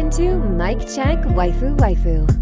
Welcome to Mic Check Waifu Waifu.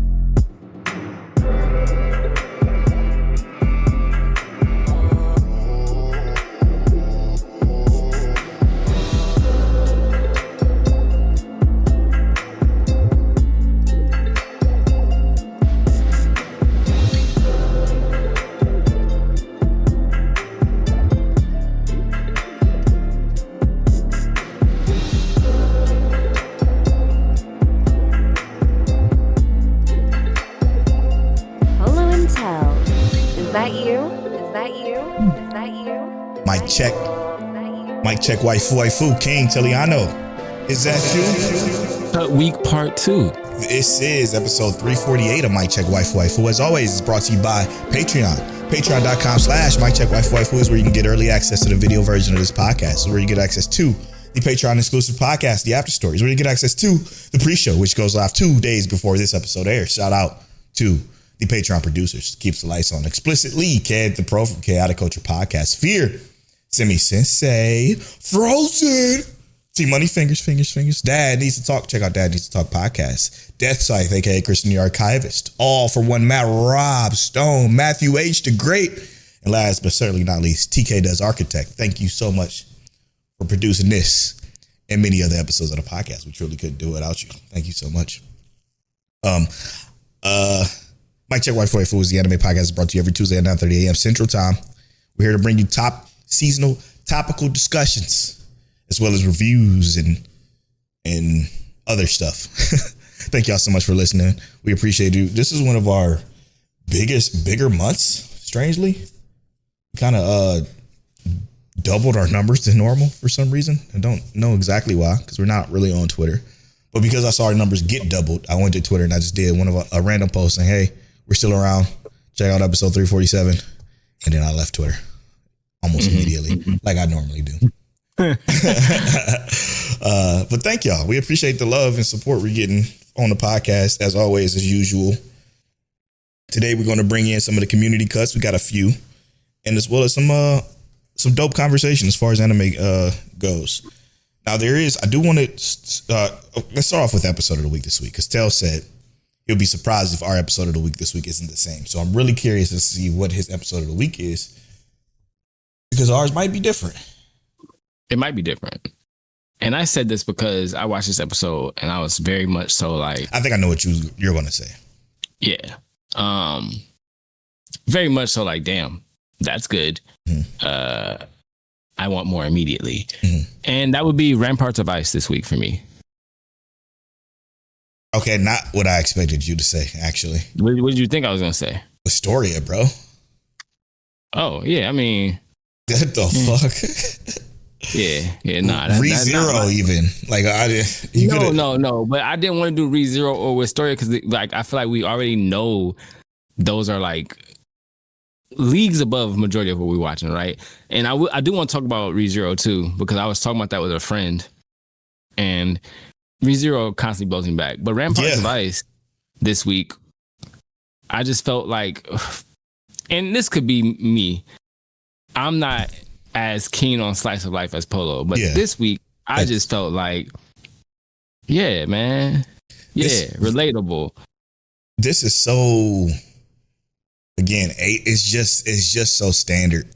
Mic check waifu King Teliano. Is that you? Week part 2. This is episode 348 of Mic Check Waifu. As always, it's brought to you by Patreon. Patreon.com/Mic Check Waifu is where you can get early access to the video version of this podcast. It's where you get access to the Patreon exclusive podcast, The After Stories, where you get access to the pre-show, which goes live 2 days before this episode airs. Shout out to the Patreon producers. Keeps the lights on. Explicitly, Ked, the pro from Chaotic Culture Podcast. Fear, Semi Sensei, Frozen, T-Money, Fingers. Dad Needs to Talk. Check out Dad Needs to Talk podcast. Death Scythe, aka Christian the Archivist. All for One Matt, Rob Stone, Matthew H. the Great, and last but certainly not least, TK Does Architect. Thank you so much for producing this and many other episodes of the podcast. We truly couldn't do it without you. Thank you so much. Mic Check Waifu is the anime podcast brought to you every Tuesday at 9:30 a.m. Central Time. We're here to bring you top seasonal topical discussions, as well as reviews and other stuff. Thank y'all so much for listening. We appreciate you. This is one of our bigger months, strangely. We kind of doubled our numbers than normal for some reason. I don't know exactly why, because we're not really on Twitter. But because I saw our numbers get doubled, I went to Twitter and I just did one of a random post saying, hey, we're still around. Check out episode 347. And then I left Twitter almost immediately, like I normally do. But thank y'all. We appreciate the love and support we're getting on the podcast, as always, as usual. Today, we're going to bring in some of the community cuts. We got a few, and as well as some dope conversation as far as anime goes. Now, I do want to, let's start off with episode of the week this week, because Tel said he'll be surprised if our episode of the week this week isn't the same. So I'm really curious to see what his episode of the week is, because ours might be different. It might be different. And I said this because I watched this episode and I was very much so like, I think I know what you're going to say. Yeah. Very much so like, damn, that's good. Mm-hmm. I want more immediately. Mm-hmm. And that would be Ramparts of Ice this week for me. Okay, not what I expected you to say, actually. What did you think I was going to say? Wistoria, bro. Oh, yeah, I mean... What the fuck? Yeah, nah. ReZero even. Like, I didn't... No. But I didn't want to do ReZero or Wistoria because, like, I feel like we already know those are, like, leagues above majority of what we're watching, right? And I do want to talk about ReZero, too, because I was talking about that with a friend. And ReZero constantly blows me back. But Ramparts of Ice this week, I just felt like... And this could be me. I'm not as keen on slice of life as Polow, but this week I just felt like, yeah, man, relatable. This is so, again, it's just so standard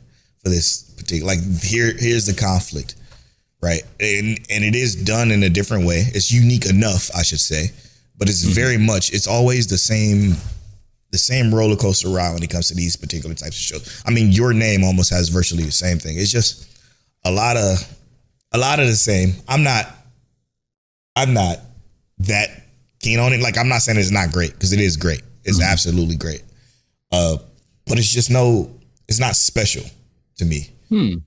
for this particular. Like here's the conflict, right? And it is done in a different way. It's unique enough, I should say, but it's very much. It's always the same roller coaster ride when it comes to these particular types of shows. I mean, Your Name almost has virtually the same thing. It's just a lot of the same. I'm not that keen on it. Like, I'm not saying it's not great, because it is great. It's absolutely great. But it's just it's not special to me. You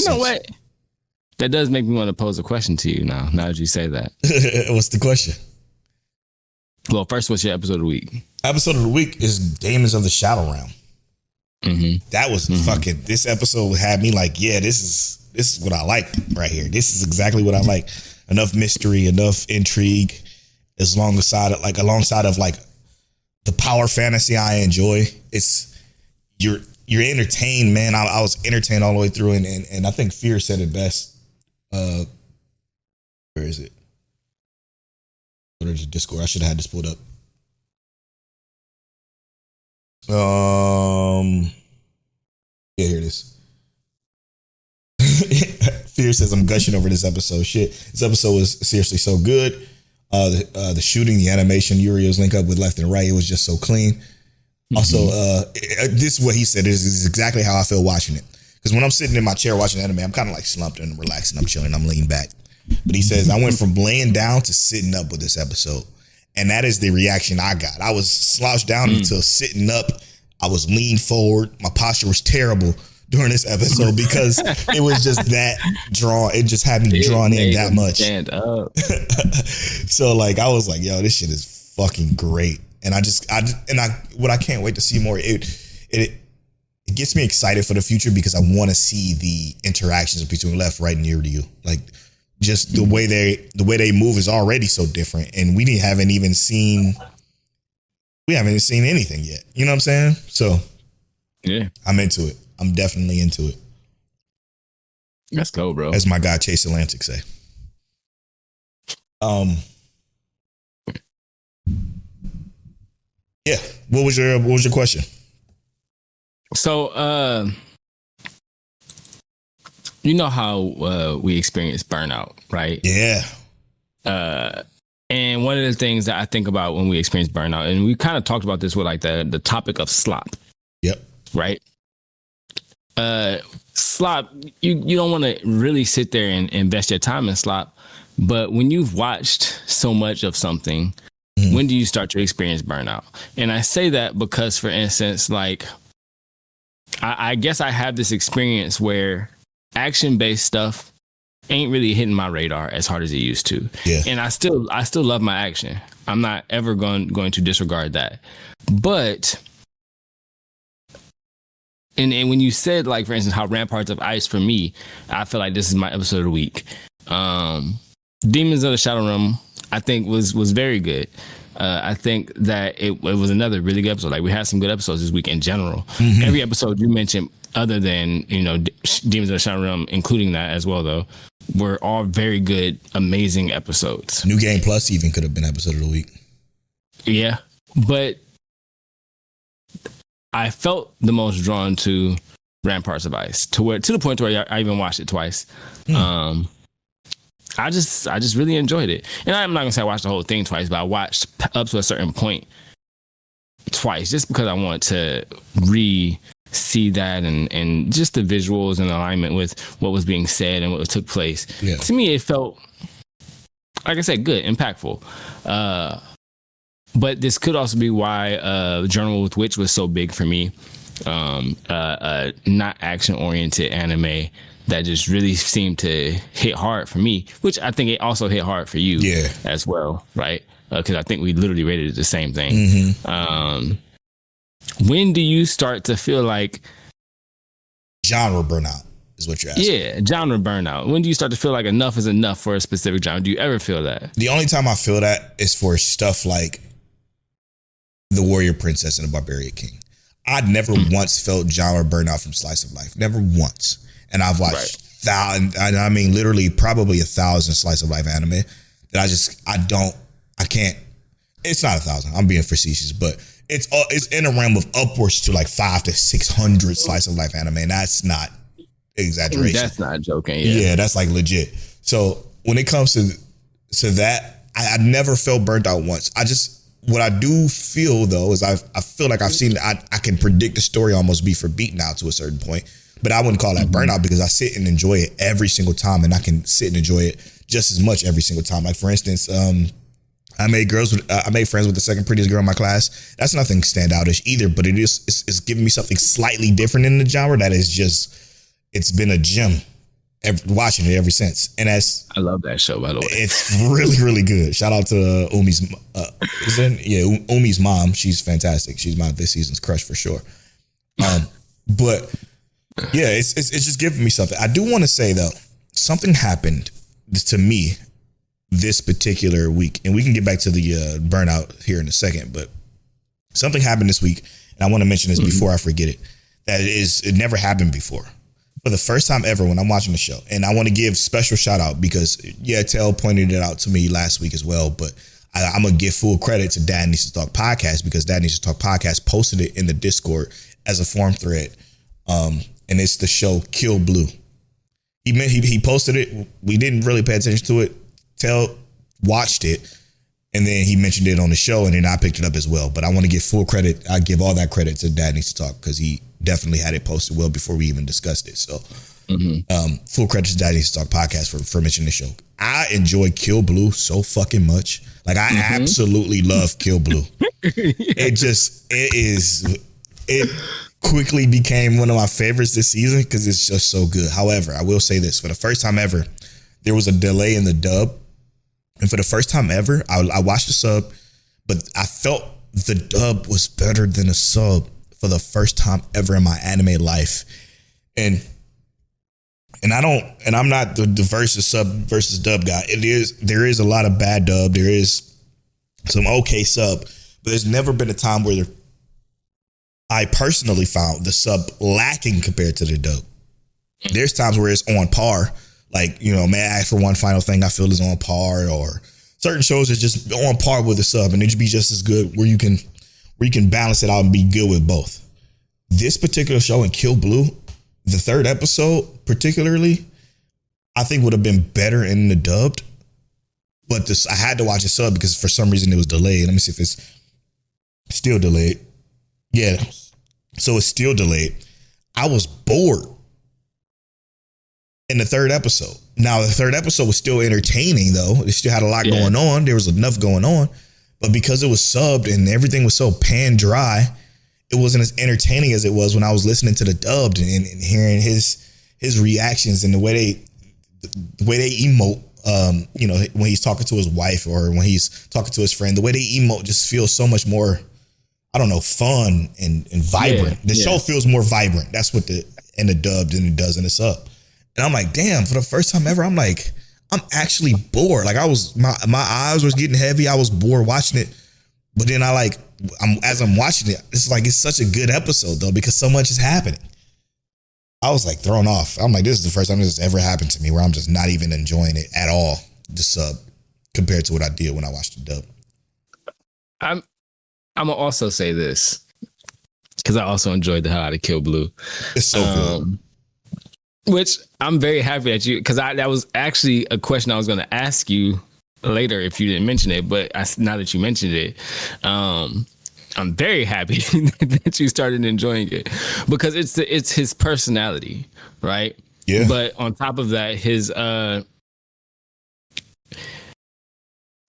know what? That does make me want to pose a question to you now that you say that. What's the question? Well, first, what's your episode of the week? Episode of the week is Daemons of the Shadow Realm. Mm-hmm. That was fucking, this episode had me like, yeah, this is what I like right here. This is exactly what I like. Enough mystery, enough intrigue, alongside of the power fantasy I enjoy. You're entertained, man. I was entertained all the way through, and I think Fear said it best. Where is it? Go to the Discord. I should have had this pulled up. Yeah, here it is. Fear says I'm gushing over this episode. Shit, this episode was seriously so good. The shooting, the animation, Uriel's link up with left and right, it was just so clean. Mm-hmm. Also, this is what he said. This is exactly how I feel watching it. Because when I'm sitting in my chair watching anime, I'm kind of like slumped and relaxing. I'm chilling. I'm leaning back. But he says I went from laying down to sitting up with this episode, and that is the reaction I got. I was slouched down until sitting up. I was leaned forward. My posture was terrible during this episode because it was just that drawn. It just had me drawn in that much. Stand up. So like I was like, yo, this shit is fucking great. And what I can't wait to see more. It gets me excited for the future because I want to see the interactions between left, right, and near to you. Like just the way they move is already so different, and we haven't seen anything yet. You know what I'm saying? So yeah, I'm into it. I'm definitely into it. Let's go, bro. As my guy Chase Atlantic say. Yeah. What was your question? So, you know how we experience burnout, right? Yeah. And one of the things that I think about when we experience burnout, and we kind of talked about this with like the topic of slop. Yep. Right. Slop, you don't want to really sit there and invest your time in slop, but when you've watched so much of something, when do you start to experience burnout? And I say that because, for instance, like I guess I have this experience where action-based stuff ain't really hitting my radar as hard as it used to. Yeah. And I still love my action. I'm not ever going to disregard that. But and when you said, like, for instance, how Ramparts of Ice, for me, I feel like this is my episode of the week. Demons of the Shadow Realm, I think was very good. I think that it was another really good episode. Like, we had some good episodes this week in general. Mm-hmm. Every episode you mentioned, other than, Demons of the Shadow Realm, including that as well, though, were all very good, amazing episodes. New Game Plus even could have been episode of the week. Yeah, but I felt the most drawn to Ramparts of Ice to the point where I even watched it twice. I just really enjoyed it, and I'm not gonna say I watched the whole thing twice, but I watched up to a certain point twice just because I want to see that and just the visuals in alignment with what was being said and what took place. Yeah. To me, it felt, like I said, good, impactful. But this could also be why Journal with Witch was so big for me. Not action-oriented anime that just really seemed to hit hard for me, which I think it also hit hard for you as well, right? Because I think we literally rated it the same thing. Mm-hmm. When do you start to feel like genre burnout is what you're asking? Yeah, genre burnout. When do you start to feel like enough is enough for a specific genre? Do you ever feel that? The only time I feel that is for stuff like The Warrior Princess and the Barbarian King. I'd never once felt genre burnout from Slice of Life. Never once. And I've watched literally probably 1,000 Slice of Life anime that I can't. It's not 1,000. I'm being facetious, but it's in a realm of upwards to like 500 to 600 Slice of Life anime. And that's not exaggeration. That's not joking. Yeah, that's like legit. So when it comes to that, I never felt burnt out once. What I do feel though is I feel like I've seen I can predict the story almost be for beat now to a certain point, but I wouldn't call that burnout because I sit and enjoy it every single time, and I can sit and enjoy it just as much every single time. Like for instance, I made friends with the second prettiest girl in my class. That's nothing standoutish either, but it's giving me something slightly different in the genre that is just, it's been a gem. Watching it ever since, and I love that show, by the way. It's really, really good. Shout out to Umi's, Umi's mom. She's fantastic. She's my this season's crush for sure. But yeah, it's just giving me something. I do want to say though, something happened to me this particular week, and we can get back to the burnout here in a second. But something happened this week, and I want to mention this before I forget it. It never happened before. For the first time ever when I'm watching the show. And I want to give special shout out because Tell pointed it out to me last week as well. But I'm gonna give full credit to Dad Needs to Talk podcast, because Dad Needs to Talk podcast posted it in the Discord as a forum thread, and it's the show Kill Blue. He posted it. We didn't really pay attention to it. Watched it, and then he mentioned it on the show, and then I picked it up as well. But I want to give full credit. I give all that credit to Dad Needs to Talk, because he definitely had it posted well before we even discussed it. So full credit to Dad Needs to Talk podcast for mentioning the show. I enjoy Kill Blue so fucking much. Like, I absolutely love Kill Blue. It quickly became one of my favorites this season because it's just so good. However, I will say this: for the first time ever, there was a delay in the dub. And for the first time ever, I watched the sub, but I felt the dub was better than the sub for the first time ever in my anime life. And I'm not the versus sub versus dub guy. There is a lot of bad dub. There is some okay sub, but there's never been a time where I personally found the sub lacking compared to the dub. There's times where it's on par. Like, you know, may I ask for one final thing I feel is on par, or certain shows are just on par with the sub and it should be just as good where you can balance it out and be good with both. This particular show in Kill Blue, the third episode particularly, I think would have been better in the dubbed, but I had to watch the sub because for some reason it was delayed. Let me see if it's still delayed. Yeah. So it's still delayed. I was bored in the third episode. Now, the third episode was still entertaining, though. It still had a lot going on. There was enough going on. But because it was subbed and everything was so pan dry, it wasn't as entertaining as it was when I was listening to the dubbed and hearing his reactions and the way they emote. You know, when he's talking to his wife or when he's talking to his friend, the way they emote just feels so much more, I don't know, fun and vibrant. The show feels more vibrant. That's what in the dubbed than it does in the sub. And I'm like, damn, for the first time ever, I'm actually bored. Like, my eyes was getting heavy. I was bored watching it. But then as I'm watching it, it's such a good episode though, because so much is happening. I was like thrown off. I'm like, this is the first time this has ever happened to me where I'm just not even enjoying it at all, the sub, compared to what I did when I watched the dub. I'm gonna also say this because I also enjoyed the hell out of Kill Blue. It's so good. Which I'm very happy that because that was actually a question I was going to ask you later if you didn't mention it. But now that you mentioned it, I'm very happy that you started enjoying it because it's his personality, right? Yeah. But on top of that, his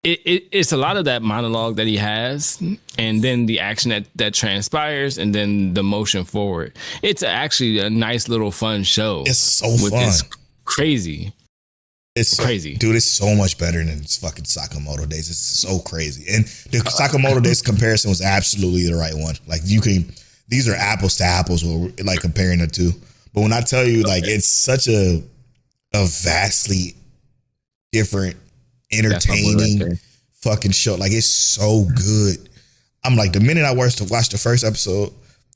it's a lot of that monologue that he has, and then the action that transpires, and then the motion forward. It's actually a nice little fun show. It's so fun. It's crazy. It's crazy, dude. It's so much better than fucking Sakamoto Days. It's so crazy, and the Sakamoto Days comparison was absolutely the right one. Like, these are apples to apples. When we're like comparing the two, but when I tell you, like, it's such a vastly different, entertaining fucking show. Like, it's so good. I'm like, the minute I watched the first episode,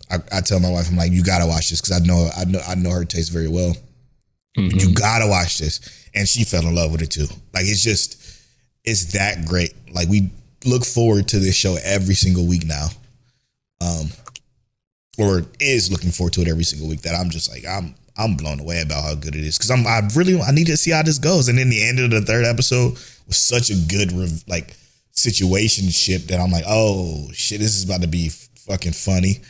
I tell my wife, I'm like, you gotta watch this because I know her taste very well. Mm-hmm. You gotta watch this, and she fell in love with it too. Like, it's that great. Like, we look forward to this show every single week now, or is looking forward to it every single week. That I'm just like, I'm blown away about how good it is because I need to see how this goes. And then the end of the third episode was such a good situationship that I'm like, oh shit, this is about to be fucking funny.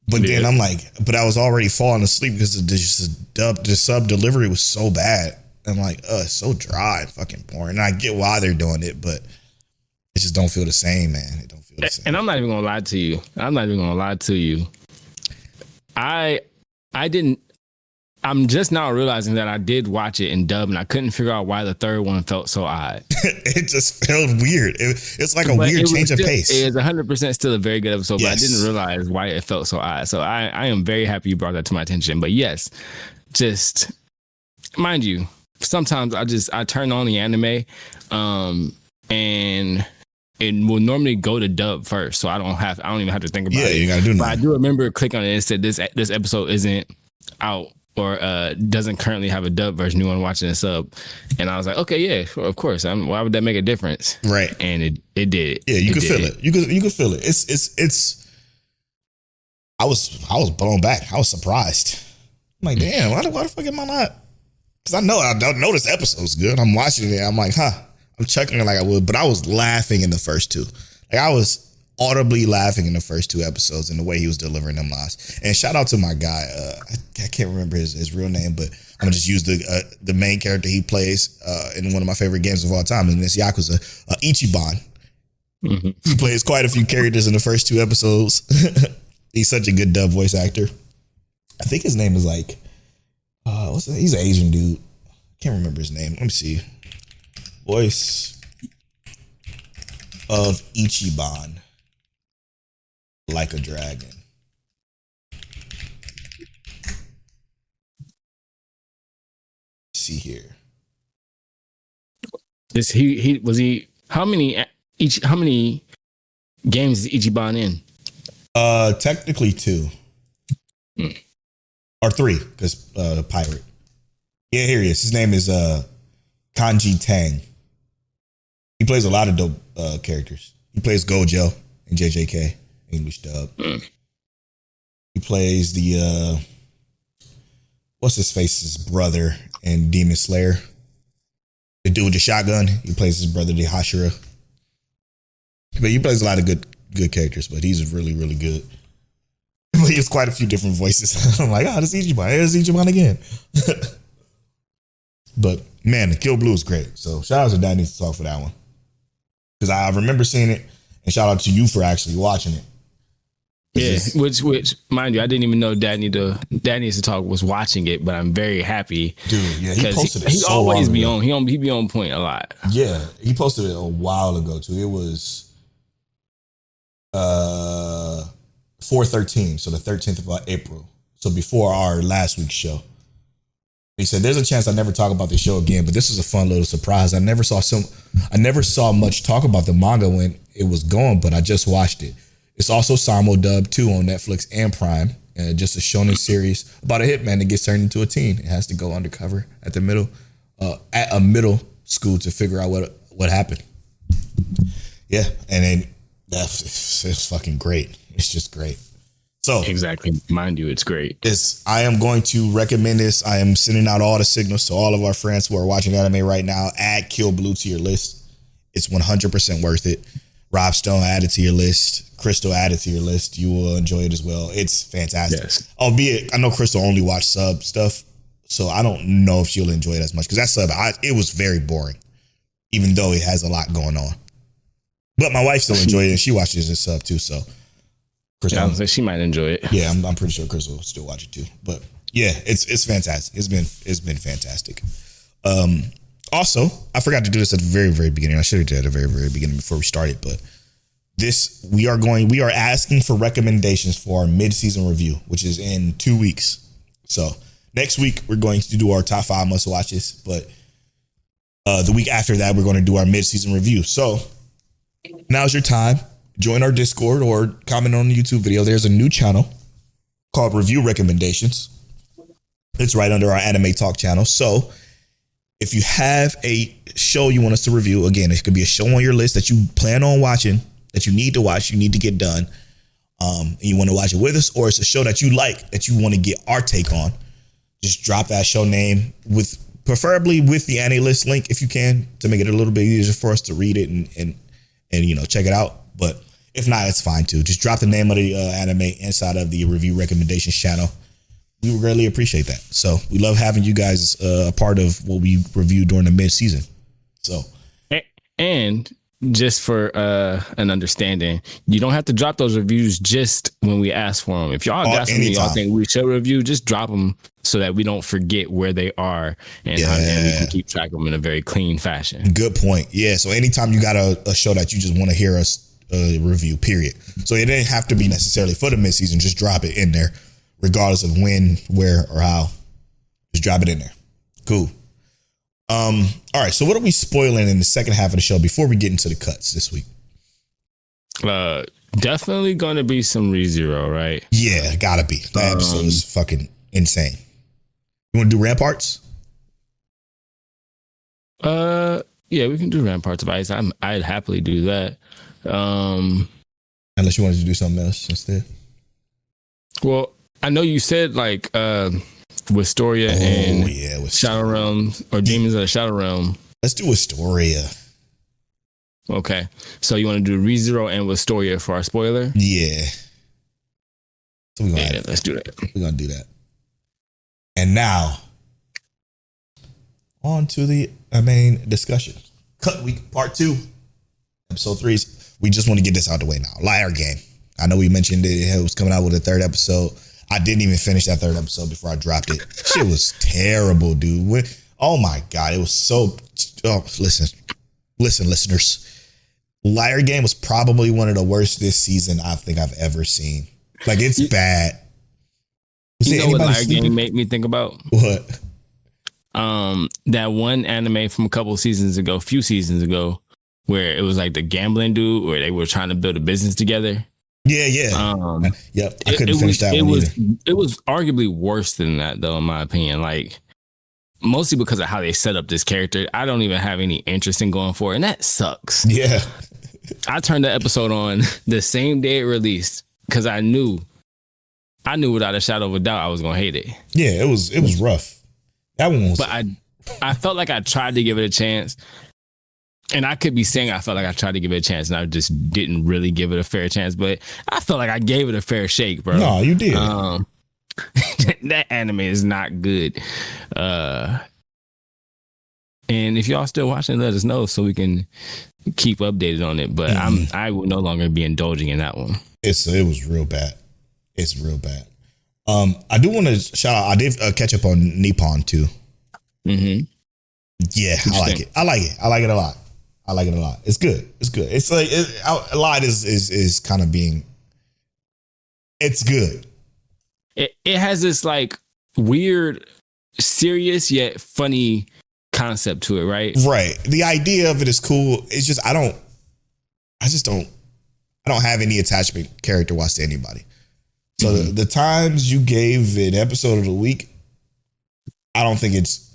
But then I'm like, but I was already falling asleep because the sub delivery was so bad. I'm like, it's so dry and fucking boring. And I get why they're doing it, but it just don't feel the same, man. It don't feel the same. And I'm not even gonna lie to you. I'm just now realizing that I did watch it in dub and I couldn't figure out why the third one felt so odd. It just felt weird. It's like a weird change of pace. It is 100% still a very good episode, yes. But I didn't realize why it felt so odd. So I am very happy you brought that to my attention. But yes, just mind you, sometimes I turn on the anime and it will normally go to dub first. So I don't even have to think about it. Yeah, you gotta do that. But I do remember clicking on it and it said this episode isn't out or doesn't currently have a dub version, you want to watch it in sub. And I was like, okay, yeah, sure, of course. Why would that make a difference? Right. And it did. Yeah, you could feel it. You could feel it. It's. I was blown back. I was surprised. I'm like, damn, why the fuck am I not? Because I don't know this episode's good. I'm watching it. I'm like, I'm checking it like I would, but I was laughing in the first two. Like I was audibly laughing in the first two episodes and the way he was delivering them lines. And shout out to my guy. I can't remember his real name, but I'm gonna just use the main character he plays in one of my favorite games of all time, and it's Yakuza, Ichiban. Mm-hmm. He plays quite a few characters in the first two episodes. He's such a good dub voice actor. I think his name is like, he's an Asian dude. Can't remember his name. Let me see. Voice of Ichiban. Like a dragon. Let's see here. How many games is Ichiban in? Technically 2. Or 3, because the pirate. Yeah, here he is. His name is Kanji Tang. He plays a lot of dope characters. He plays Gojo in JJK, English dub. He plays the what's his face's brother in Demon Slayer. The dude with the shotgun. He plays his brother, the Hashira. But he plays a lot of good characters, but he's really, really good. But he has quite a few different voices. I'm like, this is Ichiban. There's Ichiban again. But man, the Kill Blue is great. So shout out to Dad Needs to Talk for that one. Because I remember seeing it, and shout out to you for actually watching it. Yeah, which mind you, I didn't even know Dad Needs to Talk was watching it, but I'm very happy. Dude, yeah, he posted it. He so always be on. He be on point a lot. Yeah, he posted it a while ago too. It was 4/13, so the 13th of April. So before our last week's show. He said, "There's a chance I never talk about the show again, but this is a fun little surprise. I never saw much talk about the manga when it was going, but I just watched it. It's also simul dub too on Netflix and Prime, and just a shonen series about a hitman that gets turned into a teen. It has to go undercover at a middle school to figure out what happened." Yeah, and then it's fucking great. It's just great. So exactly, mind you, it's great. I am going to recommend this. I am sending out all the signals to all of our friends who are watching anime right now. Add Kill Blue to your list. It's 100% worth it. Rob Stone, add it to your list. Crystal, add it to your list. You will enjoy it as well. It's fantastic. Yes. Albeit, I know Crystal only watched sub stuff, so I don't know if she'll enjoy it as much because that sub, it was very boring, even though it has a lot going on. But my wife still enjoyed it, and she watches it as sub too. So, Crystal, yeah, she might enjoy it. Yeah, I'm pretty sure Crystal will still watch it too. But yeah, it's fantastic. It's been fantastic. Also, I forgot to do this at the very, very beginning. I should have did it at the very, very beginning before we started. But we are asking for recommendations for our mid-season review, which is in 2 weeks. So next week we're going to do our top 5 must watches, but the week after that we're going to do our mid-season review. So now's your time. Join our Discord or comment on the YouTube video. There's a new channel called Review Recommendations. It's right under our Anime Talk channel. So if you have a show you want us to review, again, it could be a show on your list that you plan on watching, that you need to watch, you need to get done, and you want to watch it with us, or it's a show that you like that you want to get our take on, just drop that show name preferably with the AniList link if you can, to make it a little bit easier for us to read it and check it out. But if not, it's fine too. Just drop the name of the anime inside of the Review Recommendations channel. We would greatly appreciate that. So we love having you guys a part of what we review during the mid-season. So, and just for an understanding, you don't have to drop those reviews just when we ask for them. If y'all got something y'all think we should review, just drop them so that we don't forget where they are and we can keep track of them in a very clean fashion. Good point. Yeah. So anytime you got a show that you just want to hear us review, period. So it didn't have to be necessarily for the mid-season. Just drop it in there, regardless of when, where, or how. Just drop it in there. Cool. All right. So what are we spoiling in the second half of the show before we get into the cuts this week? Definitely going to be some ReZero, right? Yeah, gotta be. That episode is fucking insane. You want to do Ramparts? Yeah, we can do Ramparts of Ice. I'd happily do that. Unless you wanted to do something else instead. Well, I know you said like Wistoria and with Shadow Realm or Demons of the Shadow Realm. Let's do Wistoria. Okay, so you want to do ReZero and Wistoria for our spoiler? Yeah. So let's do that. We're gonna do that. And now, on to the main discussion. Cut week part 2, episode 3. We just want to get this out of the way now. Liar Game. I know we mentioned it was coming out with a 3rd episode. I didn't even finish that 3rd episode before I dropped it. Shit was terrible, dude. Oh my God. It was so... Oh, listen, listeners. Liar Game was probably one of the worst this season I think I've ever seen. Like, it's bad. You know what Liar Game made me think about? What? That one anime from a few seasons ago, where it was like the gambling dude, where they were trying to build a business together. Yeah. Yep. I couldn't finish that one either. It was arguably worse than that, though, in my opinion. Like, mostly because of how they set up this character. I don't even have any interest in going for it, and that sucks. Yeah. I turned the episode on the same day it released because I knew without a shadow of a doubt I was gonna hate it. Yeah, it was rough. That one was. But I felt like I tried to give it a chance. And I could be saying I felt like I tried to give it a chance and I just didn't really give it a fair chance, but I felt like I gave it a fair shake, bro. No, you did. That anime is not good. And if y'all still watching, let us know so we can keep updated on it. But I will no longer be indulging in that one. It was real bad. It's real bad. I do want to shout out. I did catch up on Nippon too. Mm-hmm. Yeah, I like it. I like it a lot. It's good. It's like a lot is kind of being. It's good. It has this like weird, serious yet funny concept to it, right? Right. The idea of it is cool. It's just I don't have any attachment character wise to anybody. So the times you gave an episode of the week, I don't think it's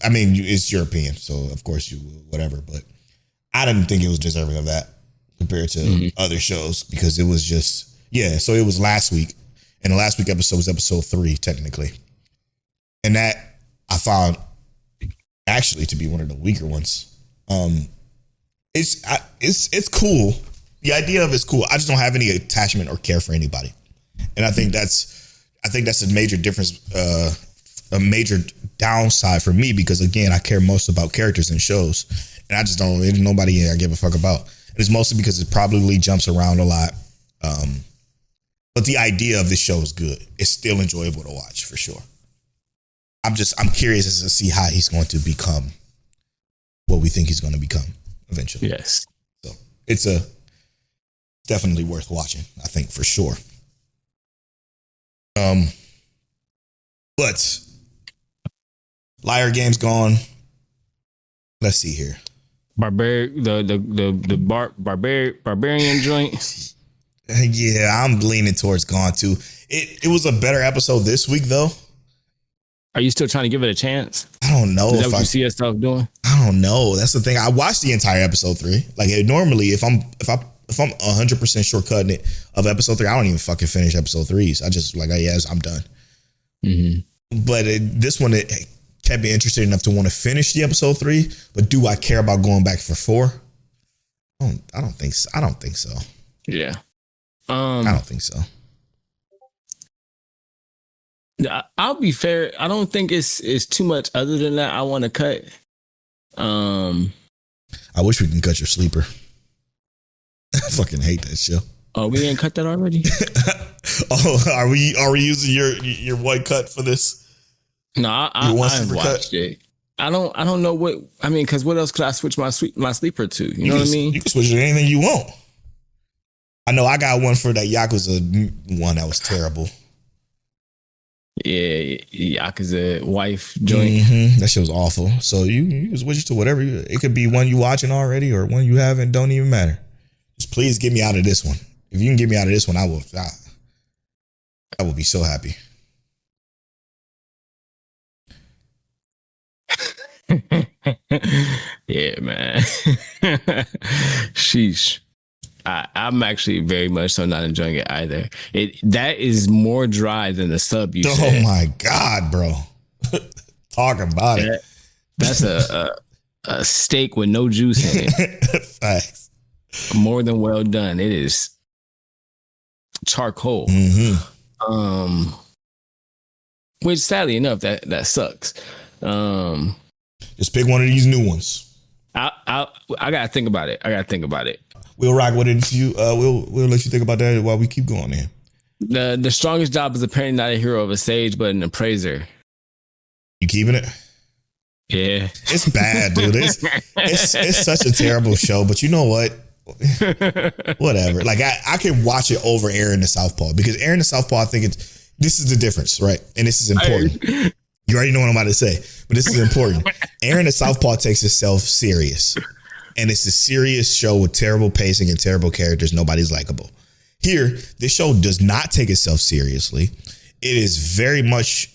your opinion. So of course you whatever, but I didn't think it was deserving of that compared to other shows because it was just, so it was last week. And the last week episode was episode 3, technically. And that I found actually to be one of the weaker ones. It's cool. The idea of it's cool. I just don't have any attachment or care for anybody. And I think that's a major difference, a major downside for me because again, I care most about characters in shows. And I just don't, there's nobody I give a fuck about. And it's mostly because it probably jumps around a lot. But the idea of this show is good. It's still enjoyable to watch for sure. I'm curious as to see how he's going to become what we think he's going to become eventually. Yes. So it's definitely worth watching, I think for sure. But Liar Game's gone. Let's see here. Barbarian joint. Yeah, I'm leaning towards gone too. It was a better episode this week though. Are you still trying to give it a chance? I don't know. Is that what you see yourself doing? I don't know. That's the thing. I watched the entire episode 3. Like normally, if I'm 100% shortcutting it of episode 3, I don't even fucking finish episode 3s. I just like, I'm done. Mm-hmm. But this one, it kept me interested enough to want to finish the episode 3. But do I care about going back for 4? I don't think so. Yeah. I don't think so. I'll be fair. I don't think it's too much other than that I want to cut. I wish we can cut your sleeper. I fucking hate that show. Oh, we didn't cut that already? Are we using your white cut for this? No, I watched it. I don't know what I mean, because what else could I switch my sleeper to? You know what I mean? You can switch it to anything you want. I know I got one for that Yakuza one that was terrible. Yeah, Yakuza wife joint. Mm-hmm. That shit was awful. So you can switch it to whatever. It could be one you watching already or one you haven't. Don't even matter. Just please get me out of this one. If you can get me out of this one, I will be so happy. Yeah, man. Sheesh. I'm actually very much so not enjoying it either. That is more dry than the sub you said. Oh my God, bro. Talk about it. That's a steak with no juice in it. Facts. More than well done. It is charcoal. Mm-hmm. Which sadly enough, that sucks. Just pick one of these new ones. I gotta think about it. We'll rock with it. We'll let you think about that while we keep going there. The strongest job is apparently not a hero of a sage, but an appraiser. You keeping it? Yeah. It's bad, dude. It's such a terrible show, but you know what? Whatever. Like I can watch it over Aaron the Southpaw, because Aaron the Southpaw, I think this is the difference, right? And this is important. You already know what I'm about to say, but this is important. Aaron the Southpaw takes itself serious. And it's a serious show with terrible pacing and terrible characters. Nobody's likable. Here, this show does not take itself seriously. It is very much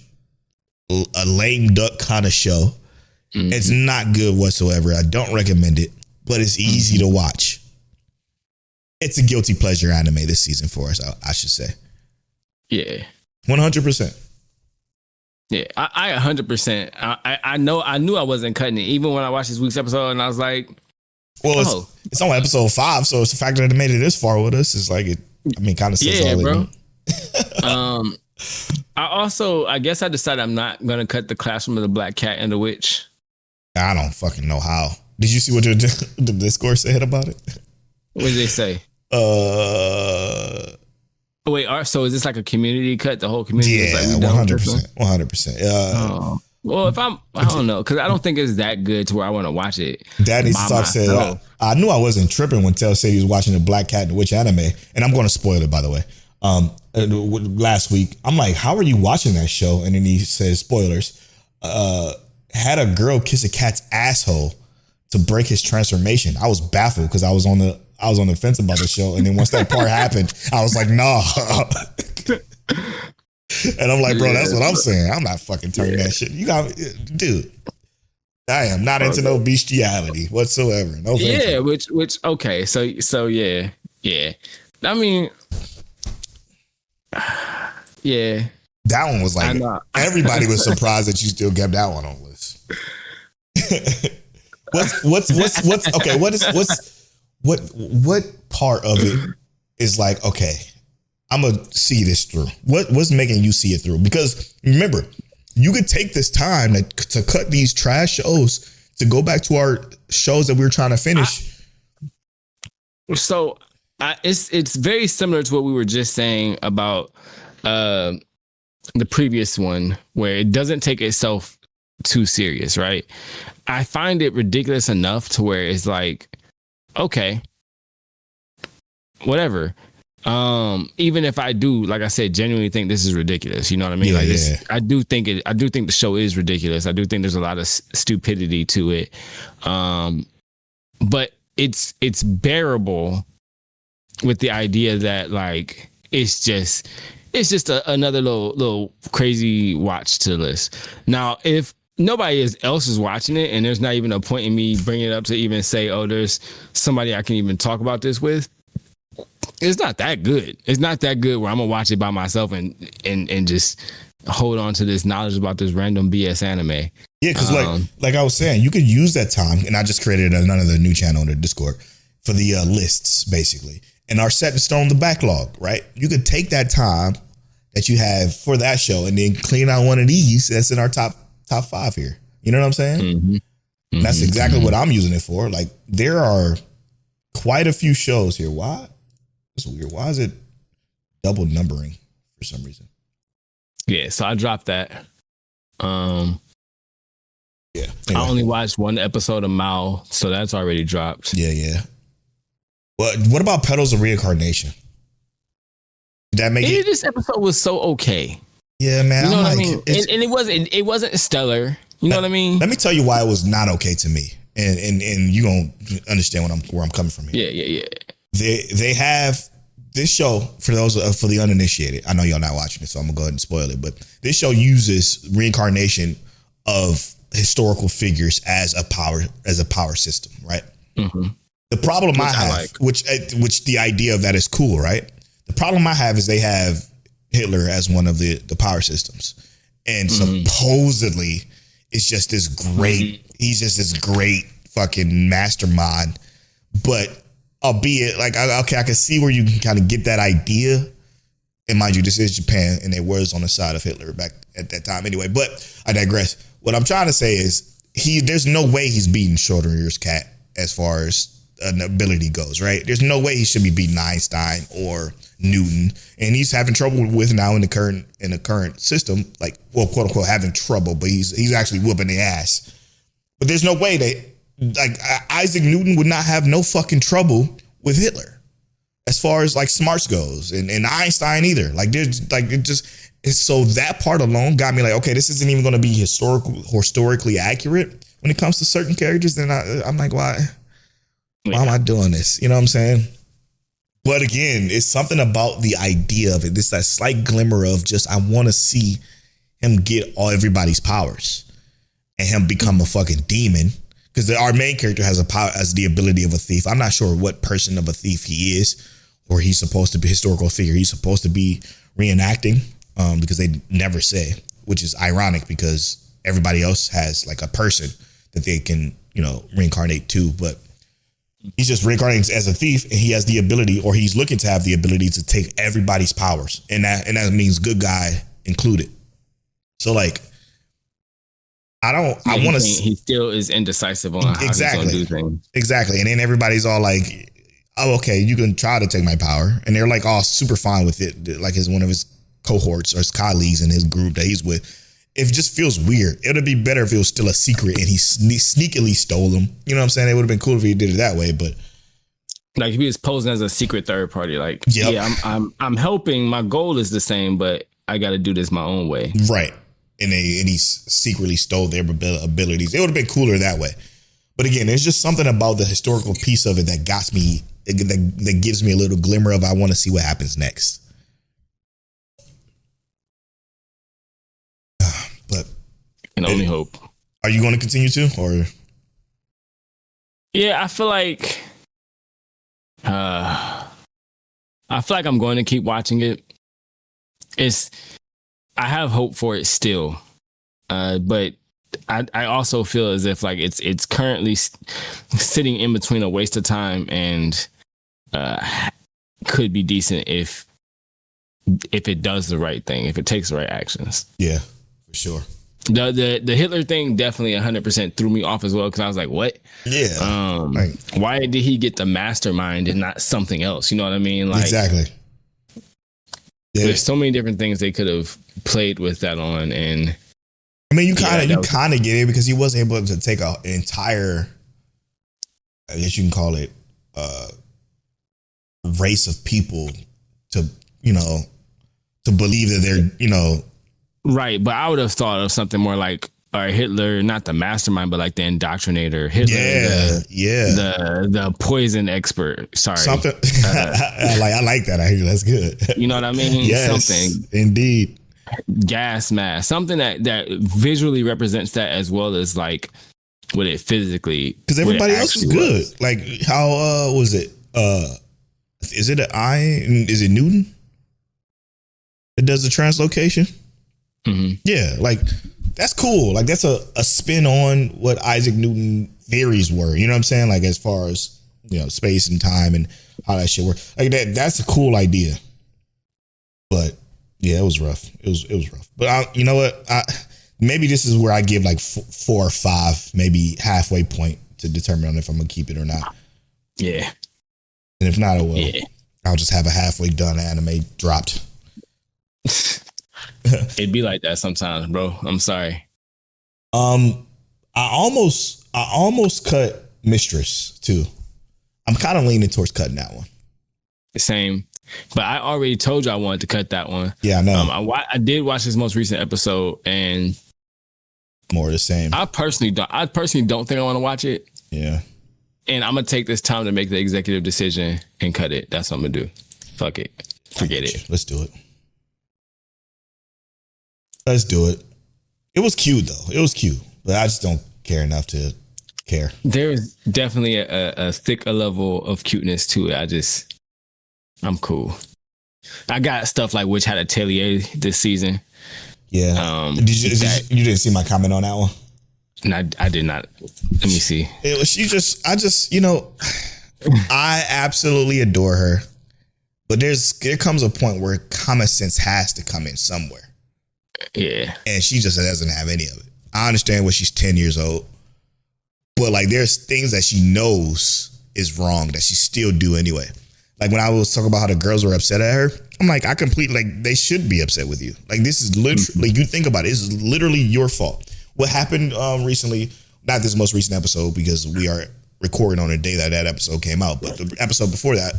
a lame duck kind of show. Mm-hmm. It's not good whatsoever. I don't recommend it, but it's easy to watch. It's a guilty pleasure anime this season for us, I should say. Yeah. 100%. Yeah, I 100%. I know. I knew I wasn't cutting it, even when I watched this week's episode, and I was like, "Well, it's on episode 5, so it's the fact that it made it this far with us. It's like kind of says all bro. I guess I decided I'm not gonna cut the Classroom of the Black Cat and the Witch. I don't fucking know how. Did you see what the Discord said about it? What did they say? Wait, so is this like a community cut? The whole community? Yeah, is like 100%. 100%. Well, I don't know, because I don't think it's that good to where I want to watch it. Daddy Talk said, I knew I wasn't tripping when Tell said he was watching the Black Cat and the Witch anime, and I'm going to spoil it, by the way. Last week, I'm like, how are you watching that show? And then he says, spoilers, had a girl kiss a cat's asshole to break his transformation. I was baffled because I was on the fence about the show, and then once that part happened, I was like, nah. And I'm like, bro, that's what I'm saying. I'm not fucking turning that shit. You got, dude. I am not into no bestiality whatsoever. No. Yeah, which okay. So yeah. I mean, yeah. That one was like everybody was surprised that you still kept that one on the list. What's okay? What part of it is like, okay, I'm gonna see this through? What's making you see it through? Because remember, you could take this time to cut these trash shows to go back to our shows that we were trying to finish. It's very similar to what we were just saying about the previous one, where it doesn't take itself too serious, right? I find it ridiculous enough to where it's like, okay, whatever. Even if I do, like I said, genuinely think this is ridiculous. You know what I mean? I do think the show is ridiculous. I do think there's a lot of stupidity to it. But it's bearable with the idea that like it's just another little crazy watch to list. Now, if nobody else is watching it and there's not even a point in me bringing it up to even say, oh, there's somebody I can even talk about this with, it's not that good. It's not that good where I'm gonna watch it by myself and just hold on to this knowledge about this random BS anime. Yeah, because like I was saying, you could use that time, and I just created another new channel in the Discord for the lists, basically, and are set in stone the backlog, right? You could take that time that you have for that show and then clean out one of these that's in our top 5 here. You know what I'm saying? Mm-hmm. That's exactly what I'm using it for. Like, there are quite a few shows here. Why? It's weird. Why is it double numbering for some reason? Yeah, so I dropped that. Yeah. Anyway. I only watched one episode of Mao, so that's already dropped. Yeah. Well, what about Petals of Reincarnation? Did that make it? This episode was so okay. Yeah, man. You know what I mean? And it wasn't stellar. You know what I mean? Let me tell you why it was not okay to me, and you gonna understand where I'm coming from here. Yeah. They have this show for the uninitiated. I know y'all not watching it, so I'm gonna go ahead and spoil it. But this show uses reincarnation of historical figures as a power system, right? Mm-hmm. The problem I have, like. which the idea of that is cool, right? The problem I have is they have Hitler as one of the power systems, and supposedly it's just this great. He's just this great fucking mastermind, but albeit like I can see where you can kind of get that idea. And mind you, this is Japan, and they was on the side of Hitler back at that time anyway. But I digress. What I'm trying to say is there's no way he's beating Schrodinger's cat as far as an ability goes, right? There's no way he should be beating Einstein or Newton, and he's having trouble with now in the current system, like, well, quote unquote, having trouble, but he's actually whooping the ass. But there's no way that like Isaac Newton would not have no fucking trouble with Hitler as far as like smarts goes, and Einstein either. Like there's like so that part alone got me like, okay, this isn't even going to be historically accurate when it comes to certain characters. Then I'm like, why am I doing this? You know what I'm saying? But again, it's something about the idea of it. This that slight glimmer of just, I want to see him get everybody's powers and him become a fucking demon. Because our main character has the ability of a thief. I'm not sure what person of a thief he is, or he's supposed to be a historical figure. He's supposed to be reenacting, because they never say, which is ironic because everybody else has like a person that they can, reincarnate to. But he's just reincarnating as a thief, and he has the ability, or he's looking to have the ability to take everybody's powers, and that means good guy included. So like, I want to. He still is indecisive on how he's gonna do things. Exactly, and then everybody's all like, "Oh, okay, you can try to take my power," and they're like all super fine with it, like one of his cohorts or his colleagues in his group that he's with. It just feels weird. It would be better if it was still a secret and he sneakily stole them. You know what I'm saying? It would have been cool if he did it that way, but like if he was posing as a secret third party, like, yep. Yeah, I'm helping. My goal is the same, but I got to do this my own way. Right. And he secretly stole their abilities. It would have been cooler that way. But again, there's just something about the historical piece of it that got me, that gives me a little glimmer of, I want to see what happens next. But can only hope. Are you going to continue to, or? Yeah, I feel like I'm going to keep watching it. I have hope for it still, but I also feel as if like it's currently sitting in between a waste of time and could be decent if it does the right thing, if it takes the right actions. Yeah, for sure. The Hitler thing definitely 100% threw me off as well, because I was like, what? Yeah. Why did he get the mastermind and not something else? You know what I mean? Like, exactly. Yeah. There's so many different things they could have played with that on, and I mean, you kind of get it, because he wasn't able to take an entire, I guess you can call it, race of people to believe that they're, right. But I would have thought of something more like, all right, Hitler, not the mastermind, but like the indoctrinator. Hitler, the poison expert. Sorry, something. I like that. I hear that's good. You know what I mean? Yes, something. Indeed. Gas mask, something that visually represents that as well as like what it physically. Because everybody else was good. Like how was it? Is it is it Newton? It does the translocation. Mm-hmm. Yeah, like that's cool. Like that's a spin on what Isaac Newton theories were. You know what I'm saying? Like as far as space and time and how that shit works. Like that's a cool idea. But yeah, it was rough. It was rough. But you know what? Maybe this is where I give like 4 or 5, maybe halfway point to determine if I'm gonna keep it or not. Yeah. And if not, I'll just have a halfway done anime dropped. It'd be like that sometimes, bro. I'm sorry. I almost cut Mistress too. I'm kind of leaning towards cutting that one. Same, but I already told you I wanted to cut that one. Yeah, I know. I did watch this most recent episode, and more of the same. I personally don't think I want to watch it. Yeah, and I'm gonna take this time to make the executive decision and cut it. That's what I'm gonna do. Fuck it, forget it. Let's do it. Let's do it. It was cute though. It was cute. but I just don't care enough to care. There's definitely a thicker level of cuteness to it. I'm cool. I got stuff like Witch Hat Atelier this season. Yeah. You didn't see my comment on that one? No, I did not. Let me see. It was, I absolutely adore her, but there comes a point where common sense has to come in somewhere. Yeah. And she just doesn't have any of it. I understand when she's 10 years old, but like there's things that she knows is wrong that she still do anyway. Like when I was talking about how the girls were upset at her, I'm like, they should be upset with you. Like this is literally, like you think about it, this is literally your fault. What happened recently, not this most recent episode because we are recording on the day that episode came out, but the episode before that,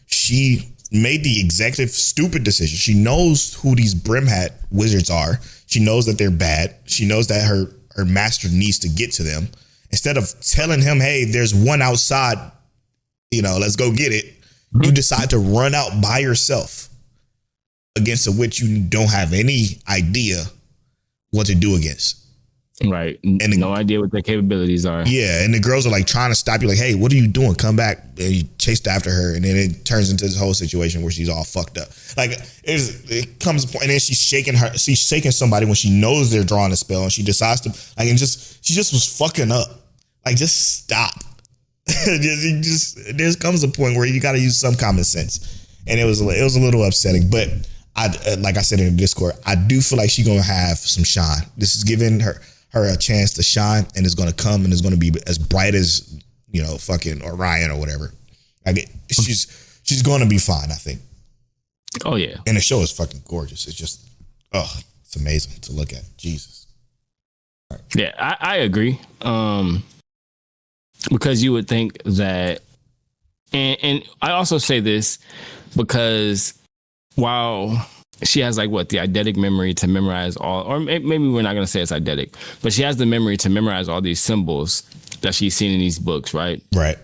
she made the executive stupid decision. She knows who these brim hat wizards are. She knows that they're bad. She knows that her master needs to get to them. Instead of telling him, hey, there's one outside, let's go get it. You decide to run out by yourself against a witch you don't have any idea what to do against. Right. And no idea what their capabilities are. Yeah. And the girls are like trying to stop you, like, hey, what are you doing? Come back. And you chased after her. And then it turns into this whole situation where she's all fucked up. Like it comes a point, and then she's shaking somebody when she knows they're drawing a spell, and she decides to she just was fucking up. Like, just stop. There comes a point where you got to use some common sense. And it was a little upsetting, but like I said in the Discord, I do feel like she's gonna have some shine. This is giving her a chance to shine, and it's gonna come, and it's gonna be as bright as fucking Orion or whatever. Like she's gonna be fine, I think. Oh yeah, and the show is fucking gorgeous. It's just it's amazing to look at. Jesus. Right. Yeah, I agree. Because you would think that, and I also say this because while she has the eidetic memory to memorize all, or maybe we're not going to say it's eidetic, but she has the memory to memorize all these symbols that she's seen in these books, right? Right.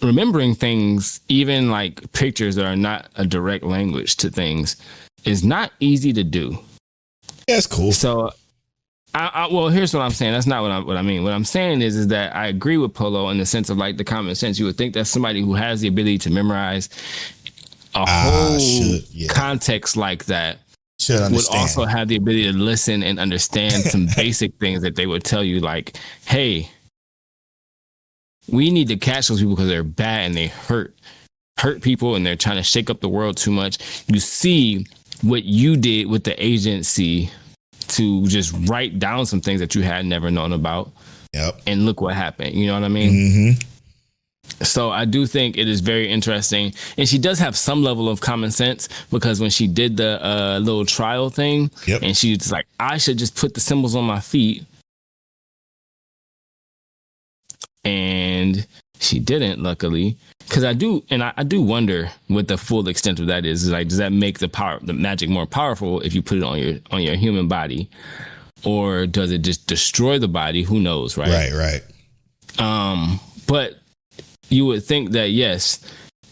Remembering things, even like pictures that are not a direct language to things, is not easy to do. Yeah, it's cool. So, well, here's what I'm saying. That's not what I mean. What I'm saying is that I agree with Polow in the sense of like the common sense. You would think that somebody who has the ability to memorize a whole context like that would also have the ability to listen and understand some basic things that they would tell you, like, hey, we need to catch those people because they're bad and they hurt people and they're trying to shake up the world too much. You see what you did with the agency to just write down some things that you had never known about. Yep. And look what happened. You know what I mean? Mm-hmm. So I do think it is very interesting. And she does have some level of common sense, because when she did the little trial thing, and she was like, I should just put the symbols on my feet. And she didn't, luckily. Because I do wonder what the full extent of that is. Like, does that make the magic more powerful if you put it on your human body? Or does it just destroy the body? Who knows, right? Right. But you would think that, yes,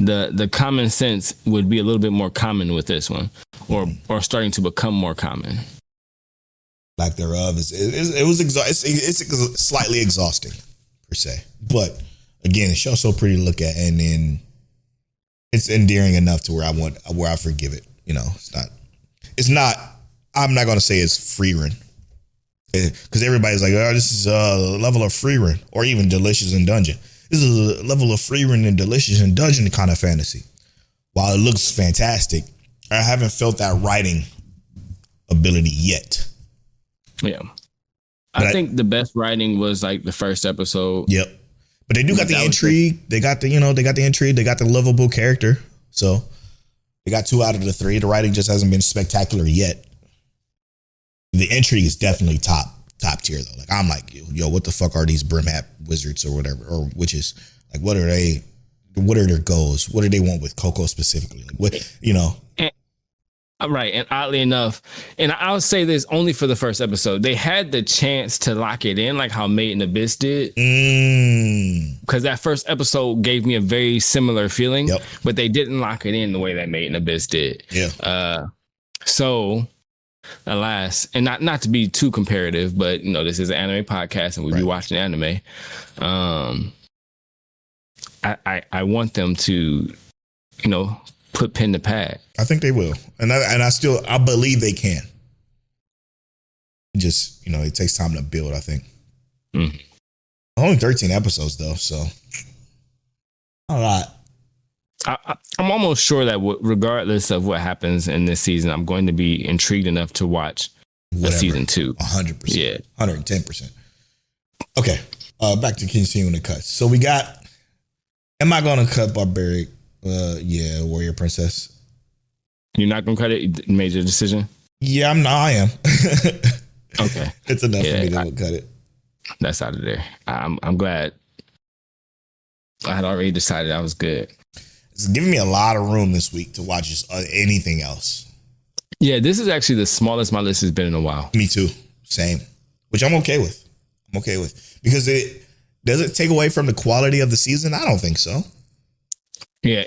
the common sense would be a little bit more common with this one, or starting to become more common. Lack thereof it's slightly exhausting per se, but again, the show's so pretty to look at, and then it's endearing enough to where I forgive it. It's not. I'm not gonna say it's Freerin, because everybody's like, oh, this is a level of Freerin, or even Delicious in Dungeon. This is a level of Freerin and Delicious in Dungeon kind of fantasy. While it looks fantastic, I haven't felt that writing ability yet. Yeah. I think the best writing was like the first episode. Yep. But they do got the intrigue. They got the intrigue. They got the lovable character. So they got 2 out of the 3. The writing just hasn't been spectacular yet. The intrigue is definitely top tier though. Like, I'm like, yo, what the fuck are these brim hat wizards or whatever, or witches? Like, what are they? What are their goals? What do they want with Coco specifically? Like, what, Right. And oddly enough, and I'll say this only for the first episode, they had the chance to lock it in like how Made in Abyss did. Because that first episode gave me a very similar feeling, but they didn't lock it in the way that Made in Abyss did. Yeah. So Alas, and not to be too comparative, but this is an anime podcast and we'll be watching anime. I want them to, put pen to pad. I think they will, and I believe they can. Just it takes time to build. I think. Only 13 episodes though, so a lot. I'm almost sure that regardless of what happens in this season, I'm going to be intrigued enough to watch a season 2. 100%. Yeah. 110%. Okay. Back to continuing the cuts. So we got, am I going to cut Barbaric? Yeah, Warrior Princess. You're not going to cut it? You made your decision? Yeah, I am. Okay. It's enough for me to cut it. That's out of there. I'm glad. I had already decided I was good. It's giving me a lot of room this week to watch just anything else. Yeah, this is actually the smallest my list has been in a while. Me too. Same. Which I'm okay with. Because does it take away from the quality of the season? I don't think so. Yeah,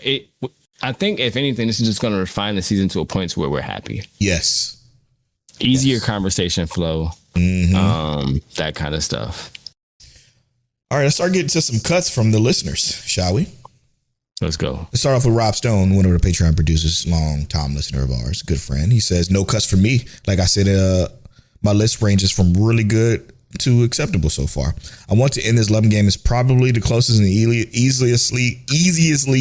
I think if anything, this is just going to refine the season to a point where we're happy. Yes. Easier conversation flow. That kind of stuff. All right, let's start getting to some cuts from the listeners, shall we? Let's go. Let's start off with Rob Stone, one of the Patreon producers, long-time listener of ours, good friend. He says, no cuts for me. Like I said, my list ranges from really good to acceptable so far. I Want to End This Loving Game is probably the closest and easiestly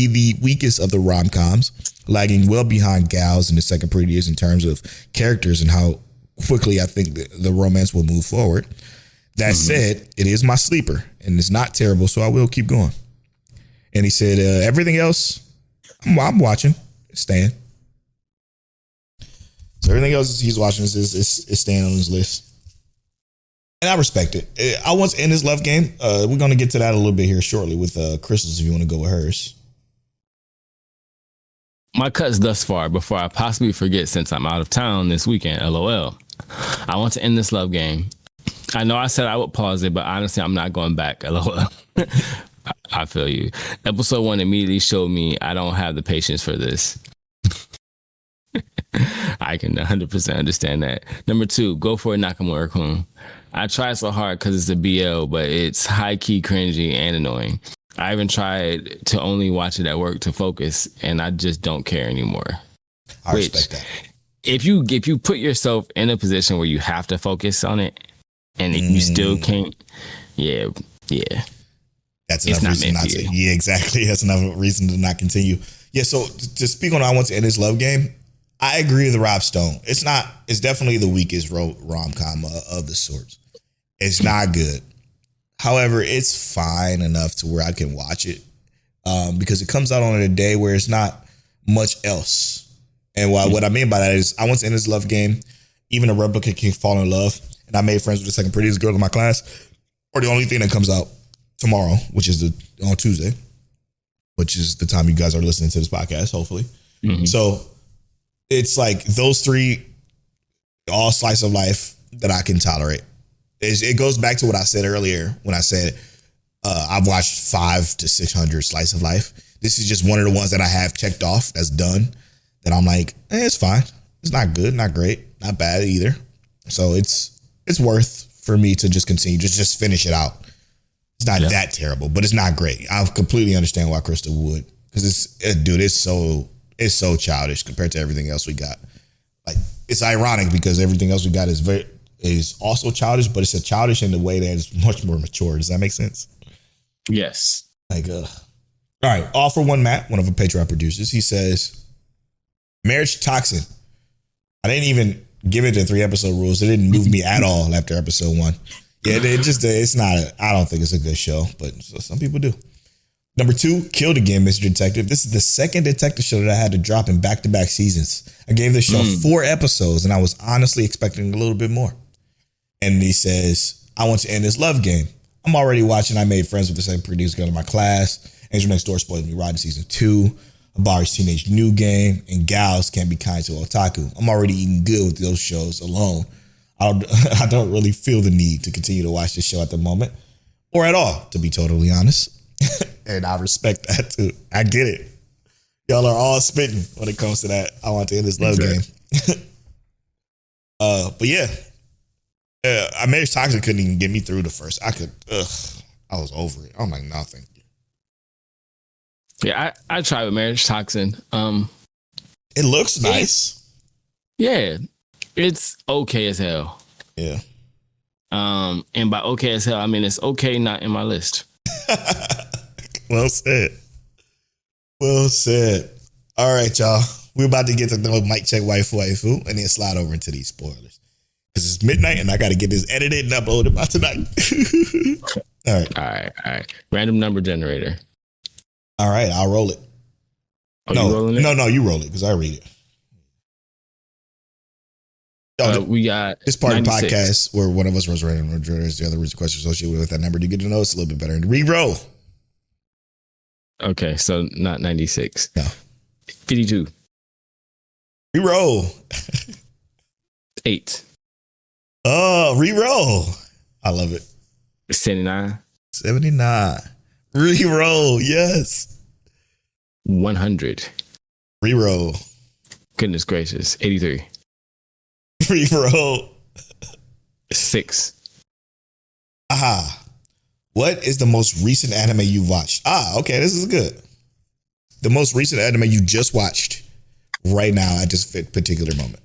the weakest of the rom-coms, lagging well behind Gals and The Second Prettiest in terms of characters and how quickly I think the romance will move forward. That said, it is my sleeper, and it's not terrible, so I will keep going. And he said, everything else, I'm watching. It's staying. So everything else he's watching is staying on his list. And I respect it. I want to end this love game. We're going to get to that a little bit here shortly with Crystal's if you want to go with hers. My cuts thus far, before I possibly forget since I'm out of town this weekend, LOL. I Want to End This Love Game. I know I said I would pause it, but honestly, I'm not going back, LOL. I feel you. Episode 1 immediately showed me I don't have the patience for this. I can 100% understand that. Number 2, go for it, Nakamura-kun. I tried so hard because it's a BL, but it's high-key cringy and annoying. I even tried to only watch it at work to focus, and I just don't care anymore. I respect that. If you put yourself in a position where you have to focus on it, and you still can't, yeah. That's enough reason not to. Yeah, exactly. That's enough reason to not continue. Yeah, so to speak on I Want to End This Love Game, I agree with Rob Stone. It's definitely the weakest rom-com of the sorts. It's not good. However, it's fine enough to where I can watch it because it comes out on a day where it's not much else. And what I mean by that is I Want to End This Love Game, even a replicant can fall in love. And I made friends with the second prettiest girl in my class, or the only thing that comes out tomorrow, which is on Tuesday, which is the time you guys are listening to this podcast, hopefully. So it's like those three, all slice of life that I can tolerate. It goes back to what I said earlier when I said I've watched 500 to 600 slice of life. This is just one of the ones that I have checked off that's done that I'm like, it's fine. It's not good, not great, not bad either. So it's worth for me to just continue, just finish it out. It's not that terrible, but it's not great. I completely understand why Crystal would, because it's so childish compared to everything else we got. Like, it's ironic because everything else we got is also childish, but it's a childish in the way that is much more mature. Does that make sense? Yes. All right. All for One Matt, one of our Patreon producers, he says, marriage toxin. I didn't even give it the 3-episode rules. It didn't move me at all after episode 1. Yeah, it's not. I don't think it's a good show, but some people do. Number 2, Killed Again, Mr. Detective. This is the second detective show that I had to drop in back-to-back seasons. I gave this show 4 episodes, and I was honestly expecting a little bit more. And he says, I Want to End This Love Game. I'm already watching I Made Friends with the Second Prettiest Girl in my class. Angel Next Door spoiled me riding season 2. Abari's Teenage New Game, and Gals Can't Be Kind to Otaku. I'm already eating good with those shows alone. I don't really feel the need to continue to watch this show at the moment, or at all, to be totally honest. And I respect that too. I get it. Y'all are all spitting when it comes to that. I Want to End This Love Game. But yeah, Marriage Toxic couldn't even get me through the first. I was over it. I'm like, no, thank you. Yeah, I tried with Marriage Toxin. It looks nice. Yeah, it's okay as hell. Yeah. And by okay as hell, I mean it's okay not in my list. Well said. Well said. All right, y'all. We're about to get to know Mic Check Waifu and then slide over into these spoilers. Because it's midnight and I got to get this edited and uploaded by tonight. All right. Random number generator. All right, I'll roll it. Oh, you rolling it? No, you roll it because I read it. We got this part 96. of the podcast where one of us rolls random number generators, the other reads a question associated with that number to get to know us a little bit better and re-roll. Okay, so not 96. No. 52. Re-roll. 8. Oh, re-roll. I love it. 79. 79. Re-roll. Yes. 100. Re-roll. Goodness gracious. 83. Re-roll. 6. Aha. What is the most recent anime you watched? Okay, this is good. The most recent anime you just watched right now at this particular moment.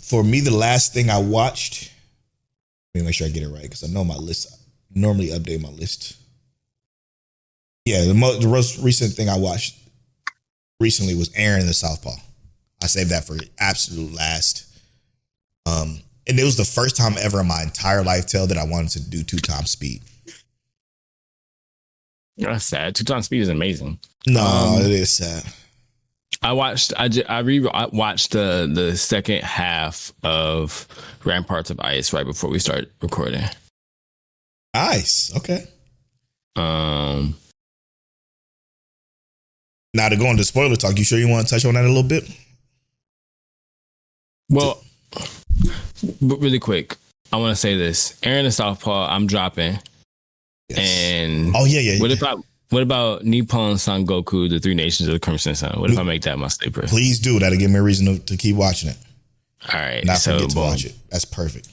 For me, the last thing I watched, let me make sure I get it right because I know my list. I normally update my list. Yeah, the most recent thing I watched recently was Aaron the Southpaw. I saved that for absolute last. And it was the first time ever in my entire life that I wanted to do 2 times speed. That's sad. 2 times speed is amazing. No, it is sad. I watched the second half of Ramparts of Ice right before we started recording. Nice. Okay. Now to go into spoiler talk, you sure you want to touch on that a little bit? Well, but really quick, I want to say this: Aaron the Southpaw, I'm dropping. Yes. And what about Nippon Son Goku, the 3 Nations of the Crimson Sun? What if I make that my sleeper? Please do. That'll give me a reason to keep watching it. All right. Not forget to watch it. That's perfect.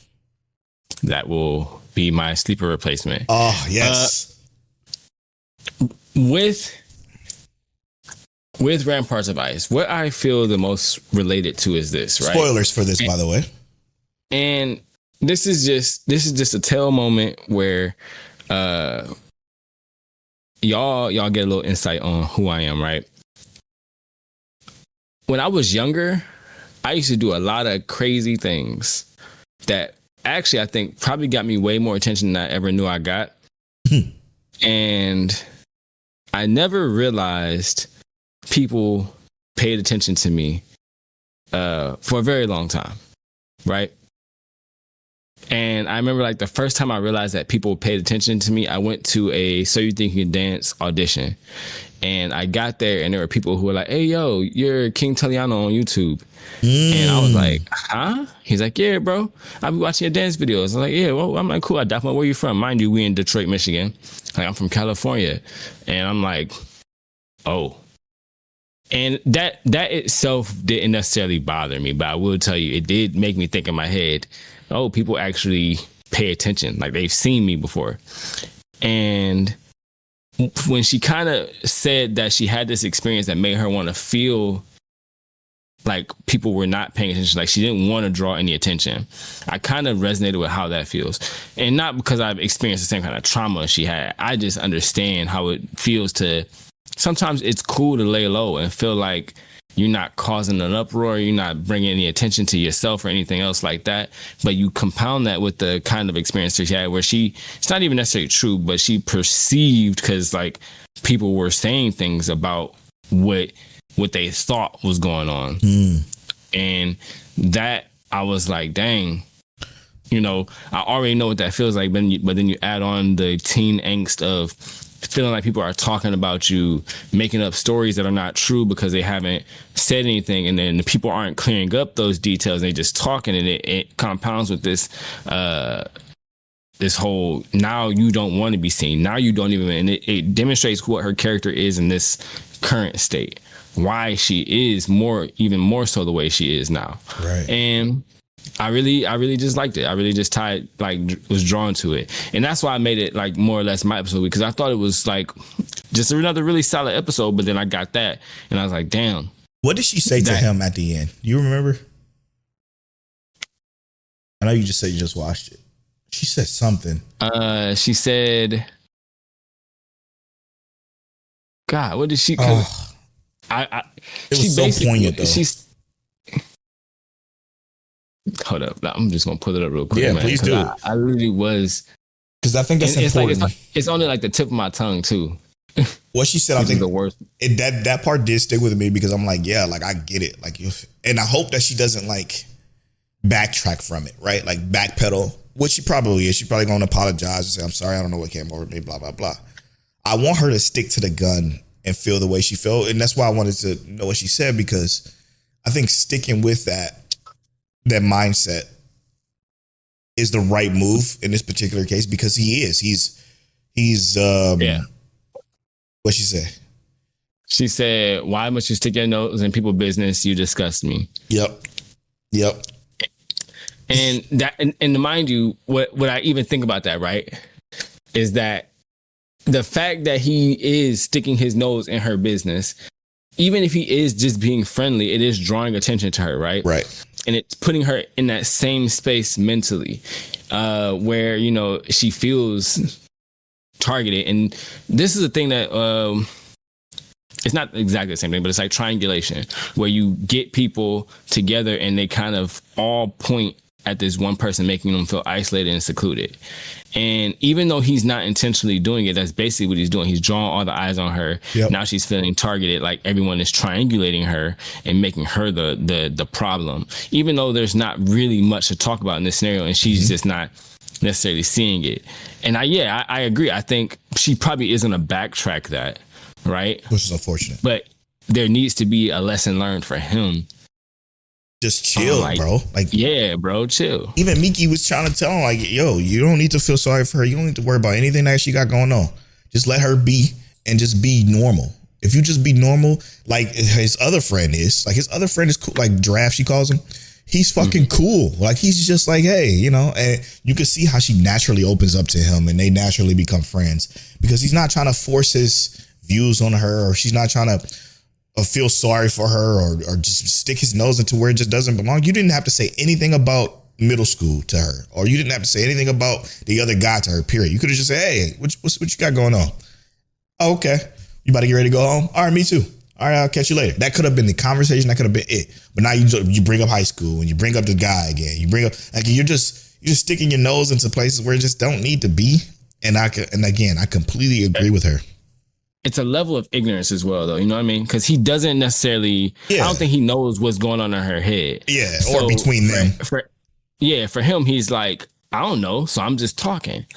That will be my sleeper replacement. Oh, yes. With Ramparts of Ice, what I feel the most related to is this, right? Spoilers for this, by the way. And this is just a tell moment where y'all get a little insight on who I am, right? When I was younger, I used to do a lot of crazy things that actually I think probably got me way more attention than I ever knew I got. And I never realized people paid attention to me for a very long time, right? And I remember like the first time I realized that people paid attention to me, I went to a So You Think You Can Dance audition. And I got there and there were people who were like, hey, yo, you're King Taliano on YouTube. And I was like, huh? He's like, yeah, bro. I'll be watching your dance videos. I was like, yeah, well, I'm like, cool. I definitely, where you from? Mind you, we in Detroit, Michigan. Like, I'm from California. And I'm like, oh. And that itself didn't necessarily bother me, but I will tell you, it did make me think in my head, oh, people actually pay attention. Like they've seen me before. And when she kind of said that she had this experience that made her want to feel like people were not paying attention, like she didn't want to draw any attention, I kind of resonated with how that feels. And not because I've experienced the same kind of trauma she had. I just understand how it feels to, sometimes it's cool to lay low and feel like you're not causing an uproar, you're not bringing any attention to yourself or anything else like that. But you compound that with the kind of experience that she had where it's not even necessarily true, but she perceived, because like people were saying things about what they thought was going on. And that I was like, dang, I already know what that feels like. But then you add on the teen angst of feeling like people are talking about you, making up stories that are not true because they haven't said anything, and then the people aren't clearing up those details. They just talking, and it compounds with this this whole, now you don't want to be seen. Now you don't even, and it demonstrates what her character is in this current state. Why she is even more so the way she is now. Right. And I really just liked it. I really just was drawn to it. And that's why I made it like more or less my episode, because I thought it was like just another really solid episode. But then I got that and I was like, damn. What did she say to him at the end? You remember? I know you just said you just watched it. She said something. She said, God, what did she? It was so poignant though. Hold up, I'm just gonna pull it up real quick. Yeah, man, please do. I really was, because I think that's important. It's only like the tip of my tongue too. What she said, I think the worst. That part did stick with me, because I'm like, yeah, like I get it, like, and I hope that she doesn't like backtrack from it, right? Like backpedal, which she probably is. She's probably gonna apologize and say, I'm sorry, I don't know what came over me, blah blah blah. I want her to stick to the gun and feel the way she felt, and that's why I wanted to know what she said, because I think sticking with that mindset is the right move in this particular case, because he's What'd she say? She said, why must you stick your nose in people's business? You disgust me. Yep. And that, and mind you, what I even think about that, right, is that the fact that he is sticking his nose in her business, even if he is just being friendly, it is drawing attention to her, right? Right. And it's putting her in that same space mentally, where, you know, she feels targeted. And this is a thing that it's not exactly the same thing, but it's like triangulation, where you get people together and they kind of all point at this one person, making them feel isolated and secluded. And even though he's not intentionally doing it, that's basically what he's doing. He's drawing all the eyes on her. Yep. Now she's feeling targeted, like everyone is triangulating her and making her the problem, even though there's not really much to talk about in this scenario, and she's just not necessarily seeing it. And I agree. I think she probably isn't a backtrack that, right? Which is unfortunate. But there needs to be a lesson learned for him. Just chill, bro. Like, yeah, bro, chill. Even Miki was trying to tell him, like, yo, you don't need to feel sorry for her. You don't need to worry about anything that she got going on. Just let her be and just be normal. If you just be normal, like his other friend is, like his other friend is cool, like Draft, she calls him. He's fucking cool. Like, he's just like, hey, you know, and you can see how she naturally opens up to him and they naturally become friends, because he's not trying to force his views on her, or she's not trying to feel sorry for her, or just stick his nose into where it just doesn't belong. You didn't have to say anything about middle school to her, or you didn't have to say anything about the other guy to her, period. You could have just said, hey, what you got going on? Oh, okay. You about to get ready to go home? All right, me too. All right, I'll catch you later. That could have been the conversation. That could have been it. But now you bring up high school and you bring up the guy again. You bring up, like, you're just sticking your nose into places where it just don't need to be. And again, I completely agree with her. It's a level of ignorance as well, though. You know what I mean? Because he doesn't necessarily, I don't think he knows what's going on in her head. Yeah, or between them. For him, he's like, I don't know, so I'm just talking.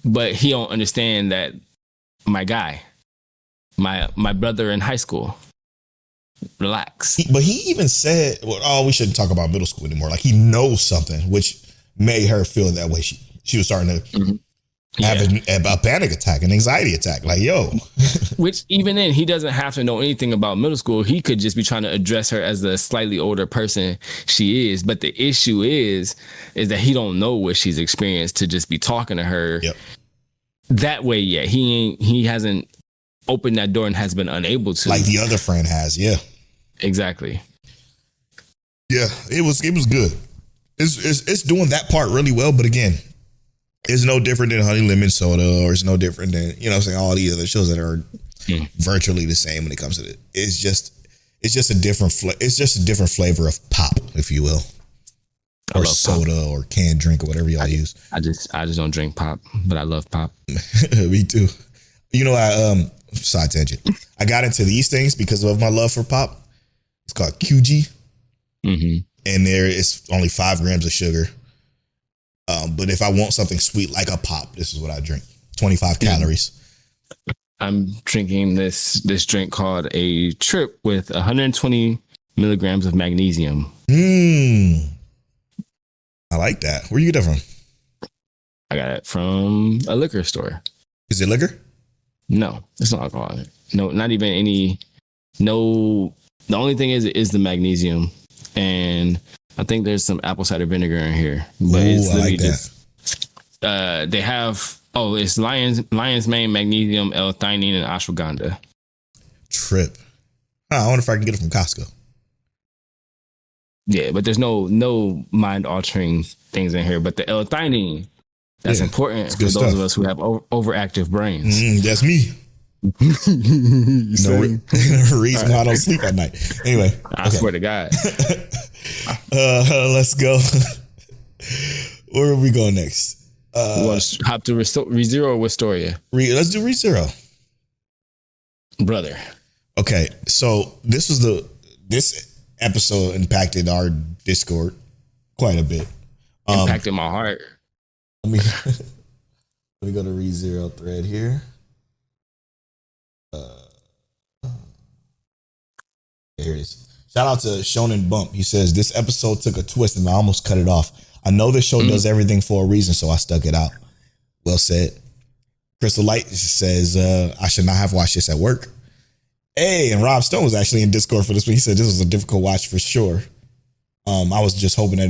But he don't understand that my guy, my brother in high school, relax. But he even said, we shouldn't talk about middle school anymore. Like, he knows something, which made her feel that way. She was starting to have a panic attack, an anxiety attack. Like, yo. Which even then, he doesn't have to know anything about middle school. He could just be trying to address her as the slightly older person she is. But the issue is that he don't know what she's experienced to just be talking to her that way yet. He hasn't opened that door and has been unable to. Like the other friend has, yeah. Exactly. Yeah, it was good. It's doing that part really well, but again, it's no different than Honey Lemon Soda, or it's no different than, you know what I'm saying, all the other shows that are virtually the same when it comes to it. It's just a different flavor of pop, if you will. Or soda pop, or canned drink, or whatever y'all use. I just don't drink pop, but I love pop. Me too. You know, side tangent. I got into these things because of my love for pop. It's called QG. And there is only 5 grams of sugar. But if I want something sweet like a pop, this is what I drink. 25 calories. I'm drinking this drink called a Trip with 120 milligrams of magnesium. I like that. Where you get that from? I got it from a liquor store. Is it liquor? No, it's not alcohol. No, not even any. No, the only thing is the magnesium, and I think there's some apple cider vinegar in here. But it's literally just they have it's lion's mane, magnesium, L-theanine, and ashwagandha. Trip. I wonder if I can get it from Costco. Yeah, but there's no mind altering things in here. But the L-theanine, that's important for those of us who have overactive brains. That's me. No reason why I don't sleep at night. Anyway, I swear to God. Let's go. Where are we going next? Let's hop to ReZero or Wistoria. Let's do ReZero, brother. Okay, so this episode impacted our Discord quite a bit. Impacted my heart. Let me go to ReZero thread here. Here it is. Shout out to Shonen Bump. He says, this episode took a twist and I almost cut it off. I know this show does everything for a reason, so I stuck it out. Well said. Crystal Light says, I should not have watched this at work. Hey, and Rob Stone was actually in Discord for this one. He said this was a difficult watch for sure. I was just hoping to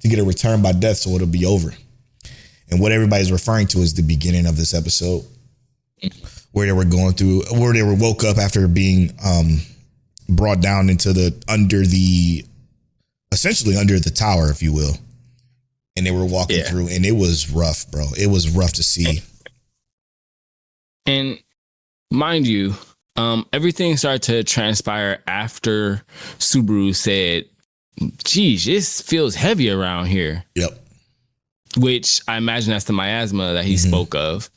get a return by death so it'll be over. And what everybody's referring to is the beginning of this episode, where they were woke up after being brought down into essentially under the tower, if you will. And they were walking through, and it was rough, bro. It was rough to see. And mind you, everything started to transpire after Subaru said, geez, this feels heavy around here. Yep. Which I imagine that's the miasma that he spoke of.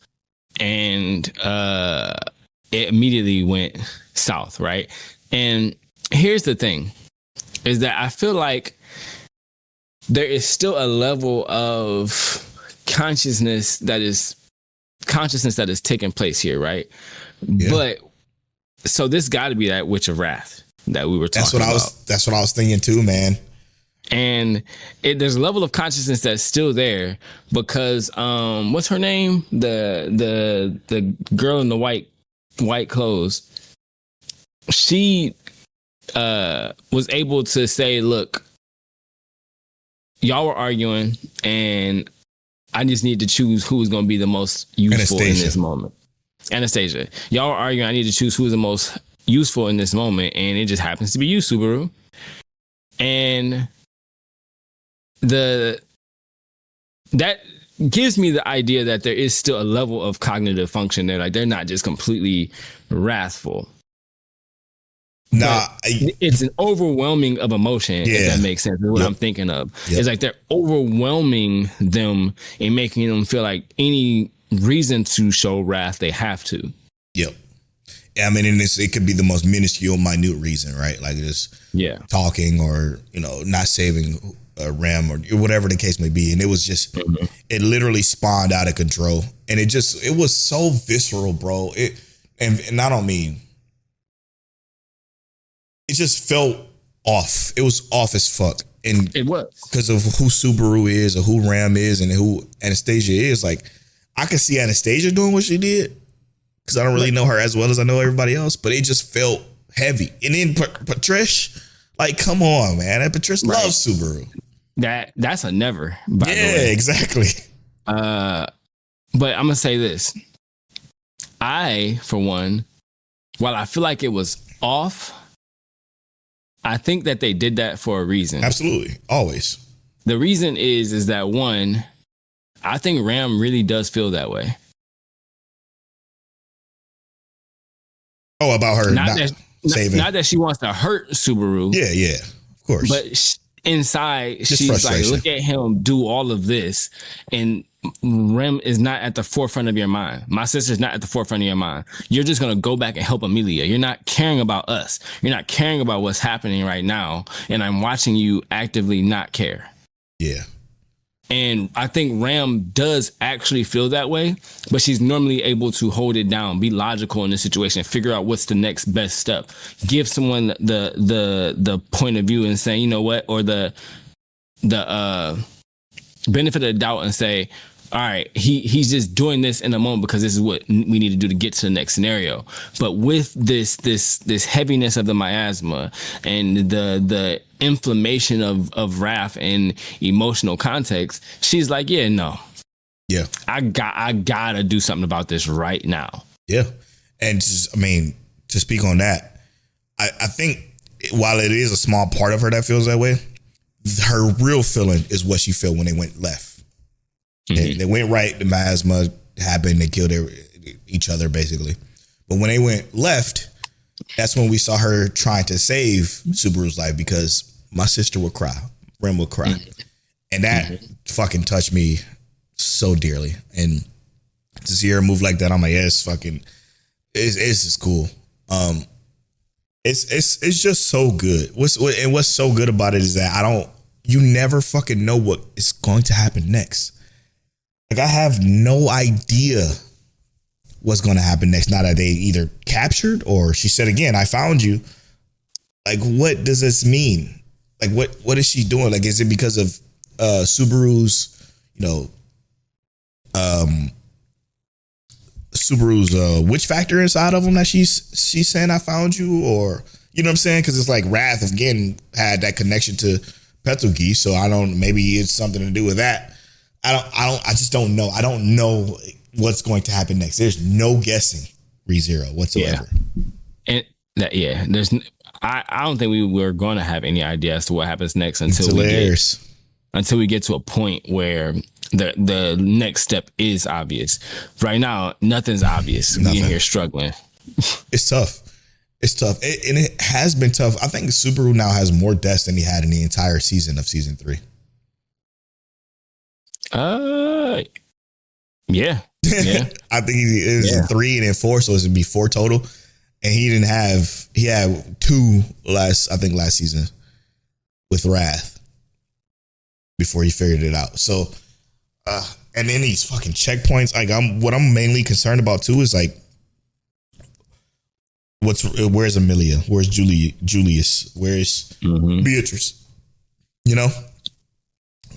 And it immediately went south, right? And here's the thing, is that I feel like there is still a level of consciousness that is taking place here, right? Yeah. But so this got to be that Witch of Wrath that we were talking about. That's what I was thinking too, man. And there's a level of consciousness that's still there because what's her name? The girl in the white clothes. She was able to say, look, y'all were arguing and I just need to choose who's going to be the most useful in this moment. Anastasia, y'all were arguing. I need to choose who's the most useful in this moment. And it just happens to be you, Subaru. And that gives me the idea that there is still a level of cognitive function there. Like they're not just completely wrathful. Nah, it's an overwhelming of emotion. If that makes sense. Is what I'm thinking of. It's like they're overwhelming them and making them feel like any reason to show wrath they have to. Yep. I mean, and it could be the most minuscule, minute reason, right? Like just talking or not saving a ram or whatever the case may be. And it was just it literally spawned out of control, and it was so visceral, bro. And I don't mean. It just felt off. It was off as fuck. And it was because of who Subaru is or who Ram is and who Anastasia is. Like, I could see Anastasia doing what she did because I don't really know her as well as I know everybody else, but it just felt heavy. And then Patrish, like, come on, man. Patrish loves Subaru. That's a never, by the way. Yeah, exactly. But I'm going to say this. I, for one, while I feel like it was off, I think that they did that for a reason. Absolutely. Always. The reason is that one, I think Ram really does feel that way. Oh, about her not saving. Not that she wants to hurt Subaru. Yeah, of course. But inside, just she's like, look at him do all of this. And Rem is not at the forefront of your mind. My sister's not at the forefront of your mind. You're just going to go back and help Amelia. You're not caring about us. You're not caring about what's happening right now. And I'm watching you actively not care. Yeah. And I think Ram does actually feel that way, but she's normally able to hold it down, be logical in the situation, figure out what's the next best step, give someone the point of view and say, you know what, or the benefit of the doubt and say, all right, he's just doing this in a moment because this is what we need to do to get to the next scenario. But with this heaviness of the miasma and the inflammation of wrath and emotional context, she's like, yeah, no. Yeah. I gotta do something about this right now. Yeah. And just, I mean, to speak on that, I think while it is a small part of her that feels that way, her real feeling is what she felt when they went left. They went right, the miasma happened, they killed each other basically. But when they went left, that's when we saw her trying to save Subaru's life, because my sister would cry, Rem would cry. And that fucking touched me so dearly. And to see her move like that, I'm like, yeah, it's just cool. It's just so good. What's so good about it is that you never fucking know what is going to happen next. Like, I have no idea what's going to happen next. Now that they either captured, or she said again, I found you. Like, what does this mean? Like, what is she doing? Like, is it because of Subaru's, Subaru's witch factor inside of him that she's saying I found you? Or, you know what I'm saying? Because it's like Wrath again had that connection to Petrogi, so maybe it's something to do with that. I just don't know. I don't know what's going to happen next. There's no guessing ReZero whatsoever. Yeah. And I don't think we were going to have any idea as to what happens next until we get to a point where the next step is obvious. Right now, nothing's obvious. We're in here struggling. It's tough. It's tough. And it has been tough. I think Subaru now has more deaths than he had in the entire season of season 3. Yeah. I think it was 3 and then 4, so it would be 4 total. And he had 2 last season with Wrath before he figured it out. So, and then these fucking checkpoints, like what I'm mainly concerned about too is like, where's Amelia? Where's Julius? Where's Beatrice?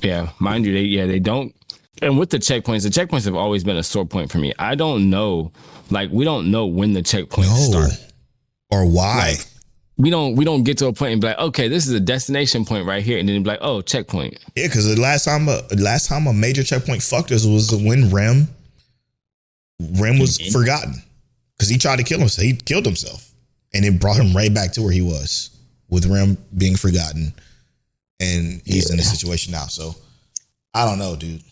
Yeah, mind you, they don't. And with the checkpoints have always been a sore point for me. I don't know, like, we don't know when the checkpoints start or why. Like, we don't get to a point and be like, okay, this is a destination point right here, and then be like, oh, checkpoint. Yeah, because the last time a major checkpoint fucked us was when Rem was forgotten, because he tried to kill himself. He killed himself, and it brought him right back to where he was, with Rem being forgotten, and he's in a situation now. So I don't know, dude.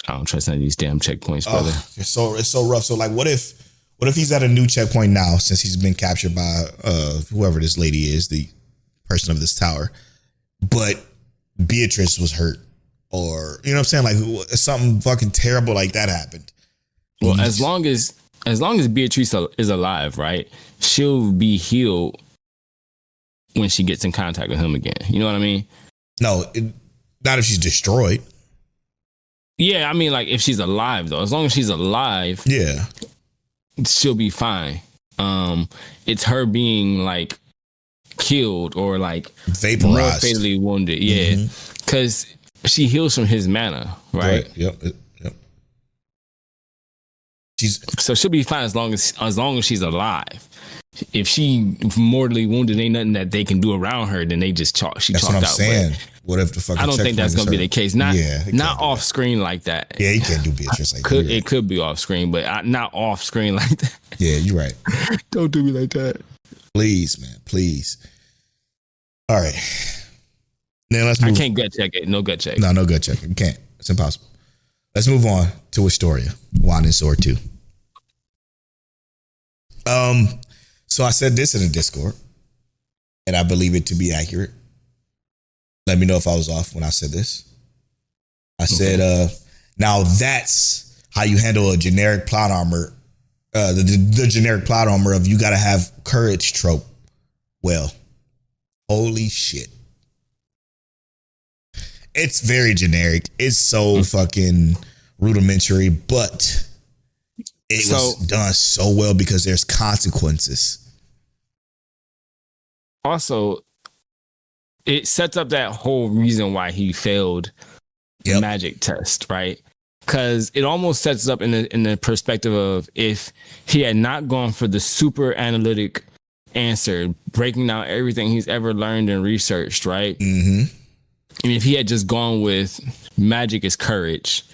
I don't trust none of these damn checkpoints, brother. It's so rough. So like, what if he's at a new checkpoint now, since he's been captured by whoever this lady is, the person of this tower, but Beatrice was hurt, or you know what I'm saying, like something fucking terrible like that happened. Well, as long as Beatrice is alive, right, she'll be healed when she gets in contact with him again. You know what I mean? No, not if she's destroyed. Yeah, I mean, like, if she's alive though, as long as she's alive, yeah, she'll be fine. It's her being like killed or like vaporized, more fatally wounded. Yeah, because she heals from his mana, right? Yep. So she'll be fine as long as she's alive. If she mortally wounded, ain't nothing that they can do around her. Then she chalked out. That's what I'm saying. What if the fucking? I don't think that's gonna be the case. Not off screen like that. Yeah, you can't do Beatrice like that. It could be off screen, but not off screen like that. Yeah, you're right. Don't do me like that, please, man. Please. All right. Now let's move. I can't gut check it. No gut check. No gut check. You can't. It's impossible. Let's move on to Wistoria, Wand and Sword 2. So I said this in the Discord, and I believe it to be accurate. Let me know if I was off when I said this. I said, now that's how you handle a generic plot armor, the generic plot armor of you got to have courage trope. Well, holy shit. It's very generic. It's so fucking rudimentary, but it was done so well because there's consequences. Also, it sets up that whole reason why he failed magic test, right? Because it almost sets up in the perspective of if he had not gone for the super analytic answer, breaking down everything he's ever learned and researched, right? Mm-hmm. And if he had just gone with magic is courage,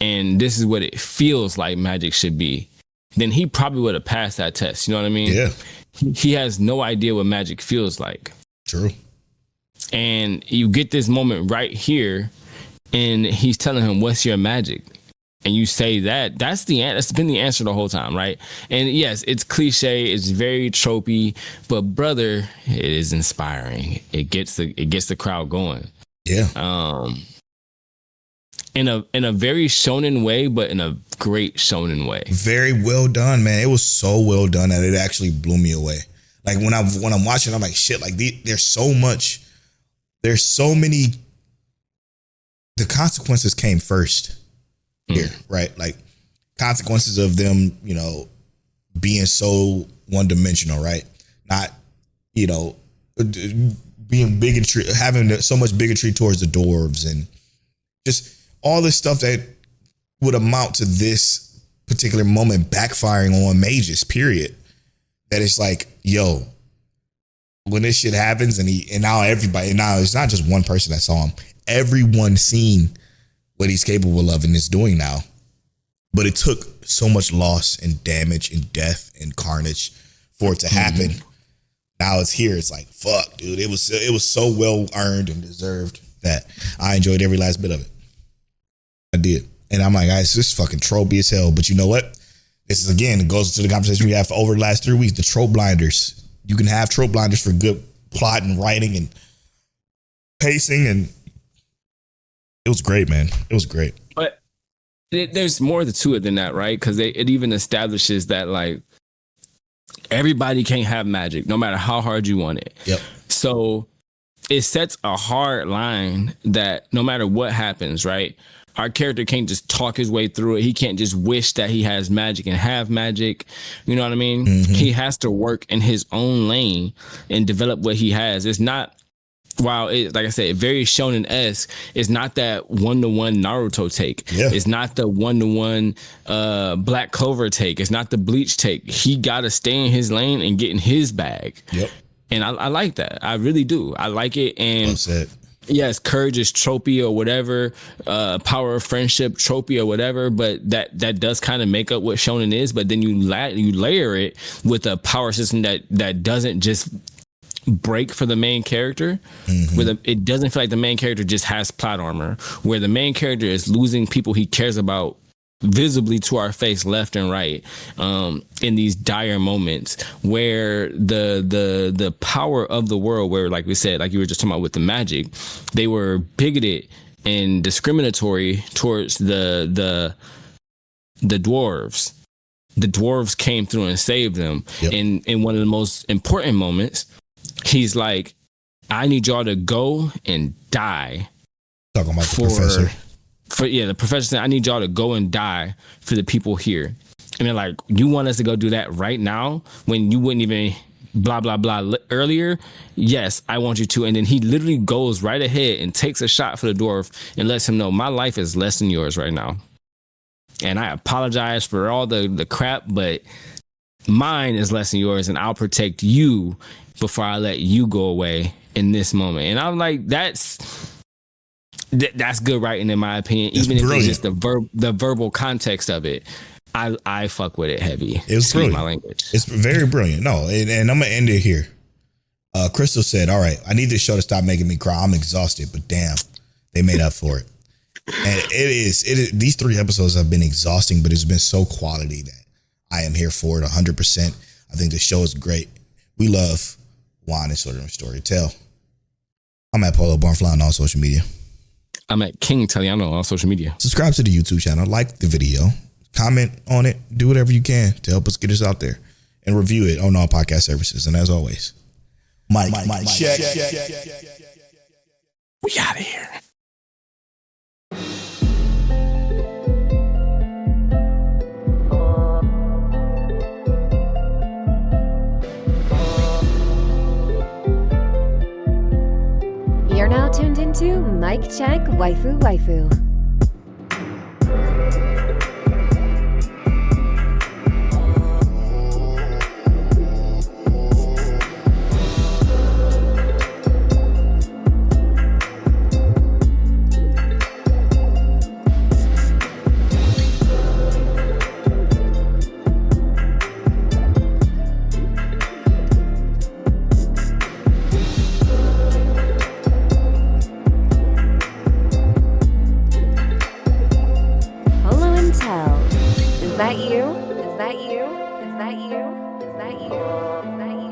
and this is what it feels like magic should be, then he probably would have passed that test. You know what I mean? Yeah. He has no idea what magic feels like. True. And you get this moment right here, and he's telling him, "What's your magic?" And you say that's been the answer the whole time, right? And yes, it's cliche, it's very tropey, but brother, it is inspiring. It gets the crowd going. Yeah. In a very shonen way, but in a great shonen way. Very well done, man. It was so well done that it actually blew me away. Like when I'm watching, I'm like, shit. Like there's so many. The consequences came first here, right? Like consequences of them, being so one-dimensional, right? Not, being bigotry, having so much bigotry towards the dwarves, and just all this stuff that would amount to this particular moment backfiring on mages, period. That it's like, yo, when this shit happens and now it's not just one person that saw him. Everyone seen what he's capable of and is doing now. But it took so much loss and damage and death and carnage for it to happen. Mm-hmm. Now it's here. It's like, fuck, dude. It was so well earned and deserved that I enjoyed every last bit of it. I did. And I'm like, guys, this is fucking tropey as hell. But you know what? This is, again, it goes to the conversation we have for over the last 3 weeks, the trope blinders. You can have trope blinders for good plot and writing and pacing, and it was great, man. It was great. But there's more to it than that, right? Because it even establishes that, like, everybody can't have magic, no matter how hard you want it. Yep. So it sets a hard line that no matter what happens, right? Our character can't just talk his way through it. He can't just wish that he has magic and have magic. You know what I mean? Mm-hmm. He has to work in his own lane and develop what he has. It's not, while it, like I said, very shonen-esque, it's not that one-to-one Naruto take. Yeah. It's not the one-to-one Black Clover take. It's not the Bleach take. He got to stay in his lane and get in his bag. Yep. And I like that. I really do. I like it. And well said. Yes, courage is tropey or whatever, power of friendship tropey or whatever, but that does kind of make up what shonen is. But then you layer it with a power system that doesn't just break for the main character. Mm-hmm. It doesn't feel like the main character just has plot armor, where the main character is losing people he cares about visibly to our face left and right, in these dire moments where the power of the world, where, like we said, like you were just talking about with the magic, they were bigoted and discriminatory towards the dwarves. The dwarves came through and saved them. Yep. In one of the most important moments, he's like, I need y'all to go and die. Talking about the professor. The professor said, I need y'all to go and die for the people here. And they're like, you want us to go do that right now when you wouldn't even blah, blah, blah earlier? Yes, I want you to. And then he literally goes right ahead and takes a shot for the dwarf and lets him know, my life is less than yours right now. And I apologize for all the crap, but mine is less than yours, and I'll protect you before I let you go away in this moment. And I'm like, that's good writing, in my opinion. Even if it's just the verbal context of it, I fuck with it heavy. It's brilliant. My language. It's very brilliant. No, and I'm gonna end it here. Crystal said, "All right, I need this show to stop making me cry. I'm exhausted, but damn, they made up for it." And it is. These 3 episodes have been exhausting, but it's been so quality that I am here for it 100%. I think the show is great. We love Juan and Sword Storytell. I'm at Polow Barnfly on all social media. I'm at King Taliano on social media. Subscribe to the YouTube channel, like the video, comment on it, do whatever you can to help us get us out there, and review it on all podcast services. And as always, Mike, check. We out of here. You're now tuned into Mic check, waifu, waifu. Is that you? Is that you? Is that you? Is that you? Is that you?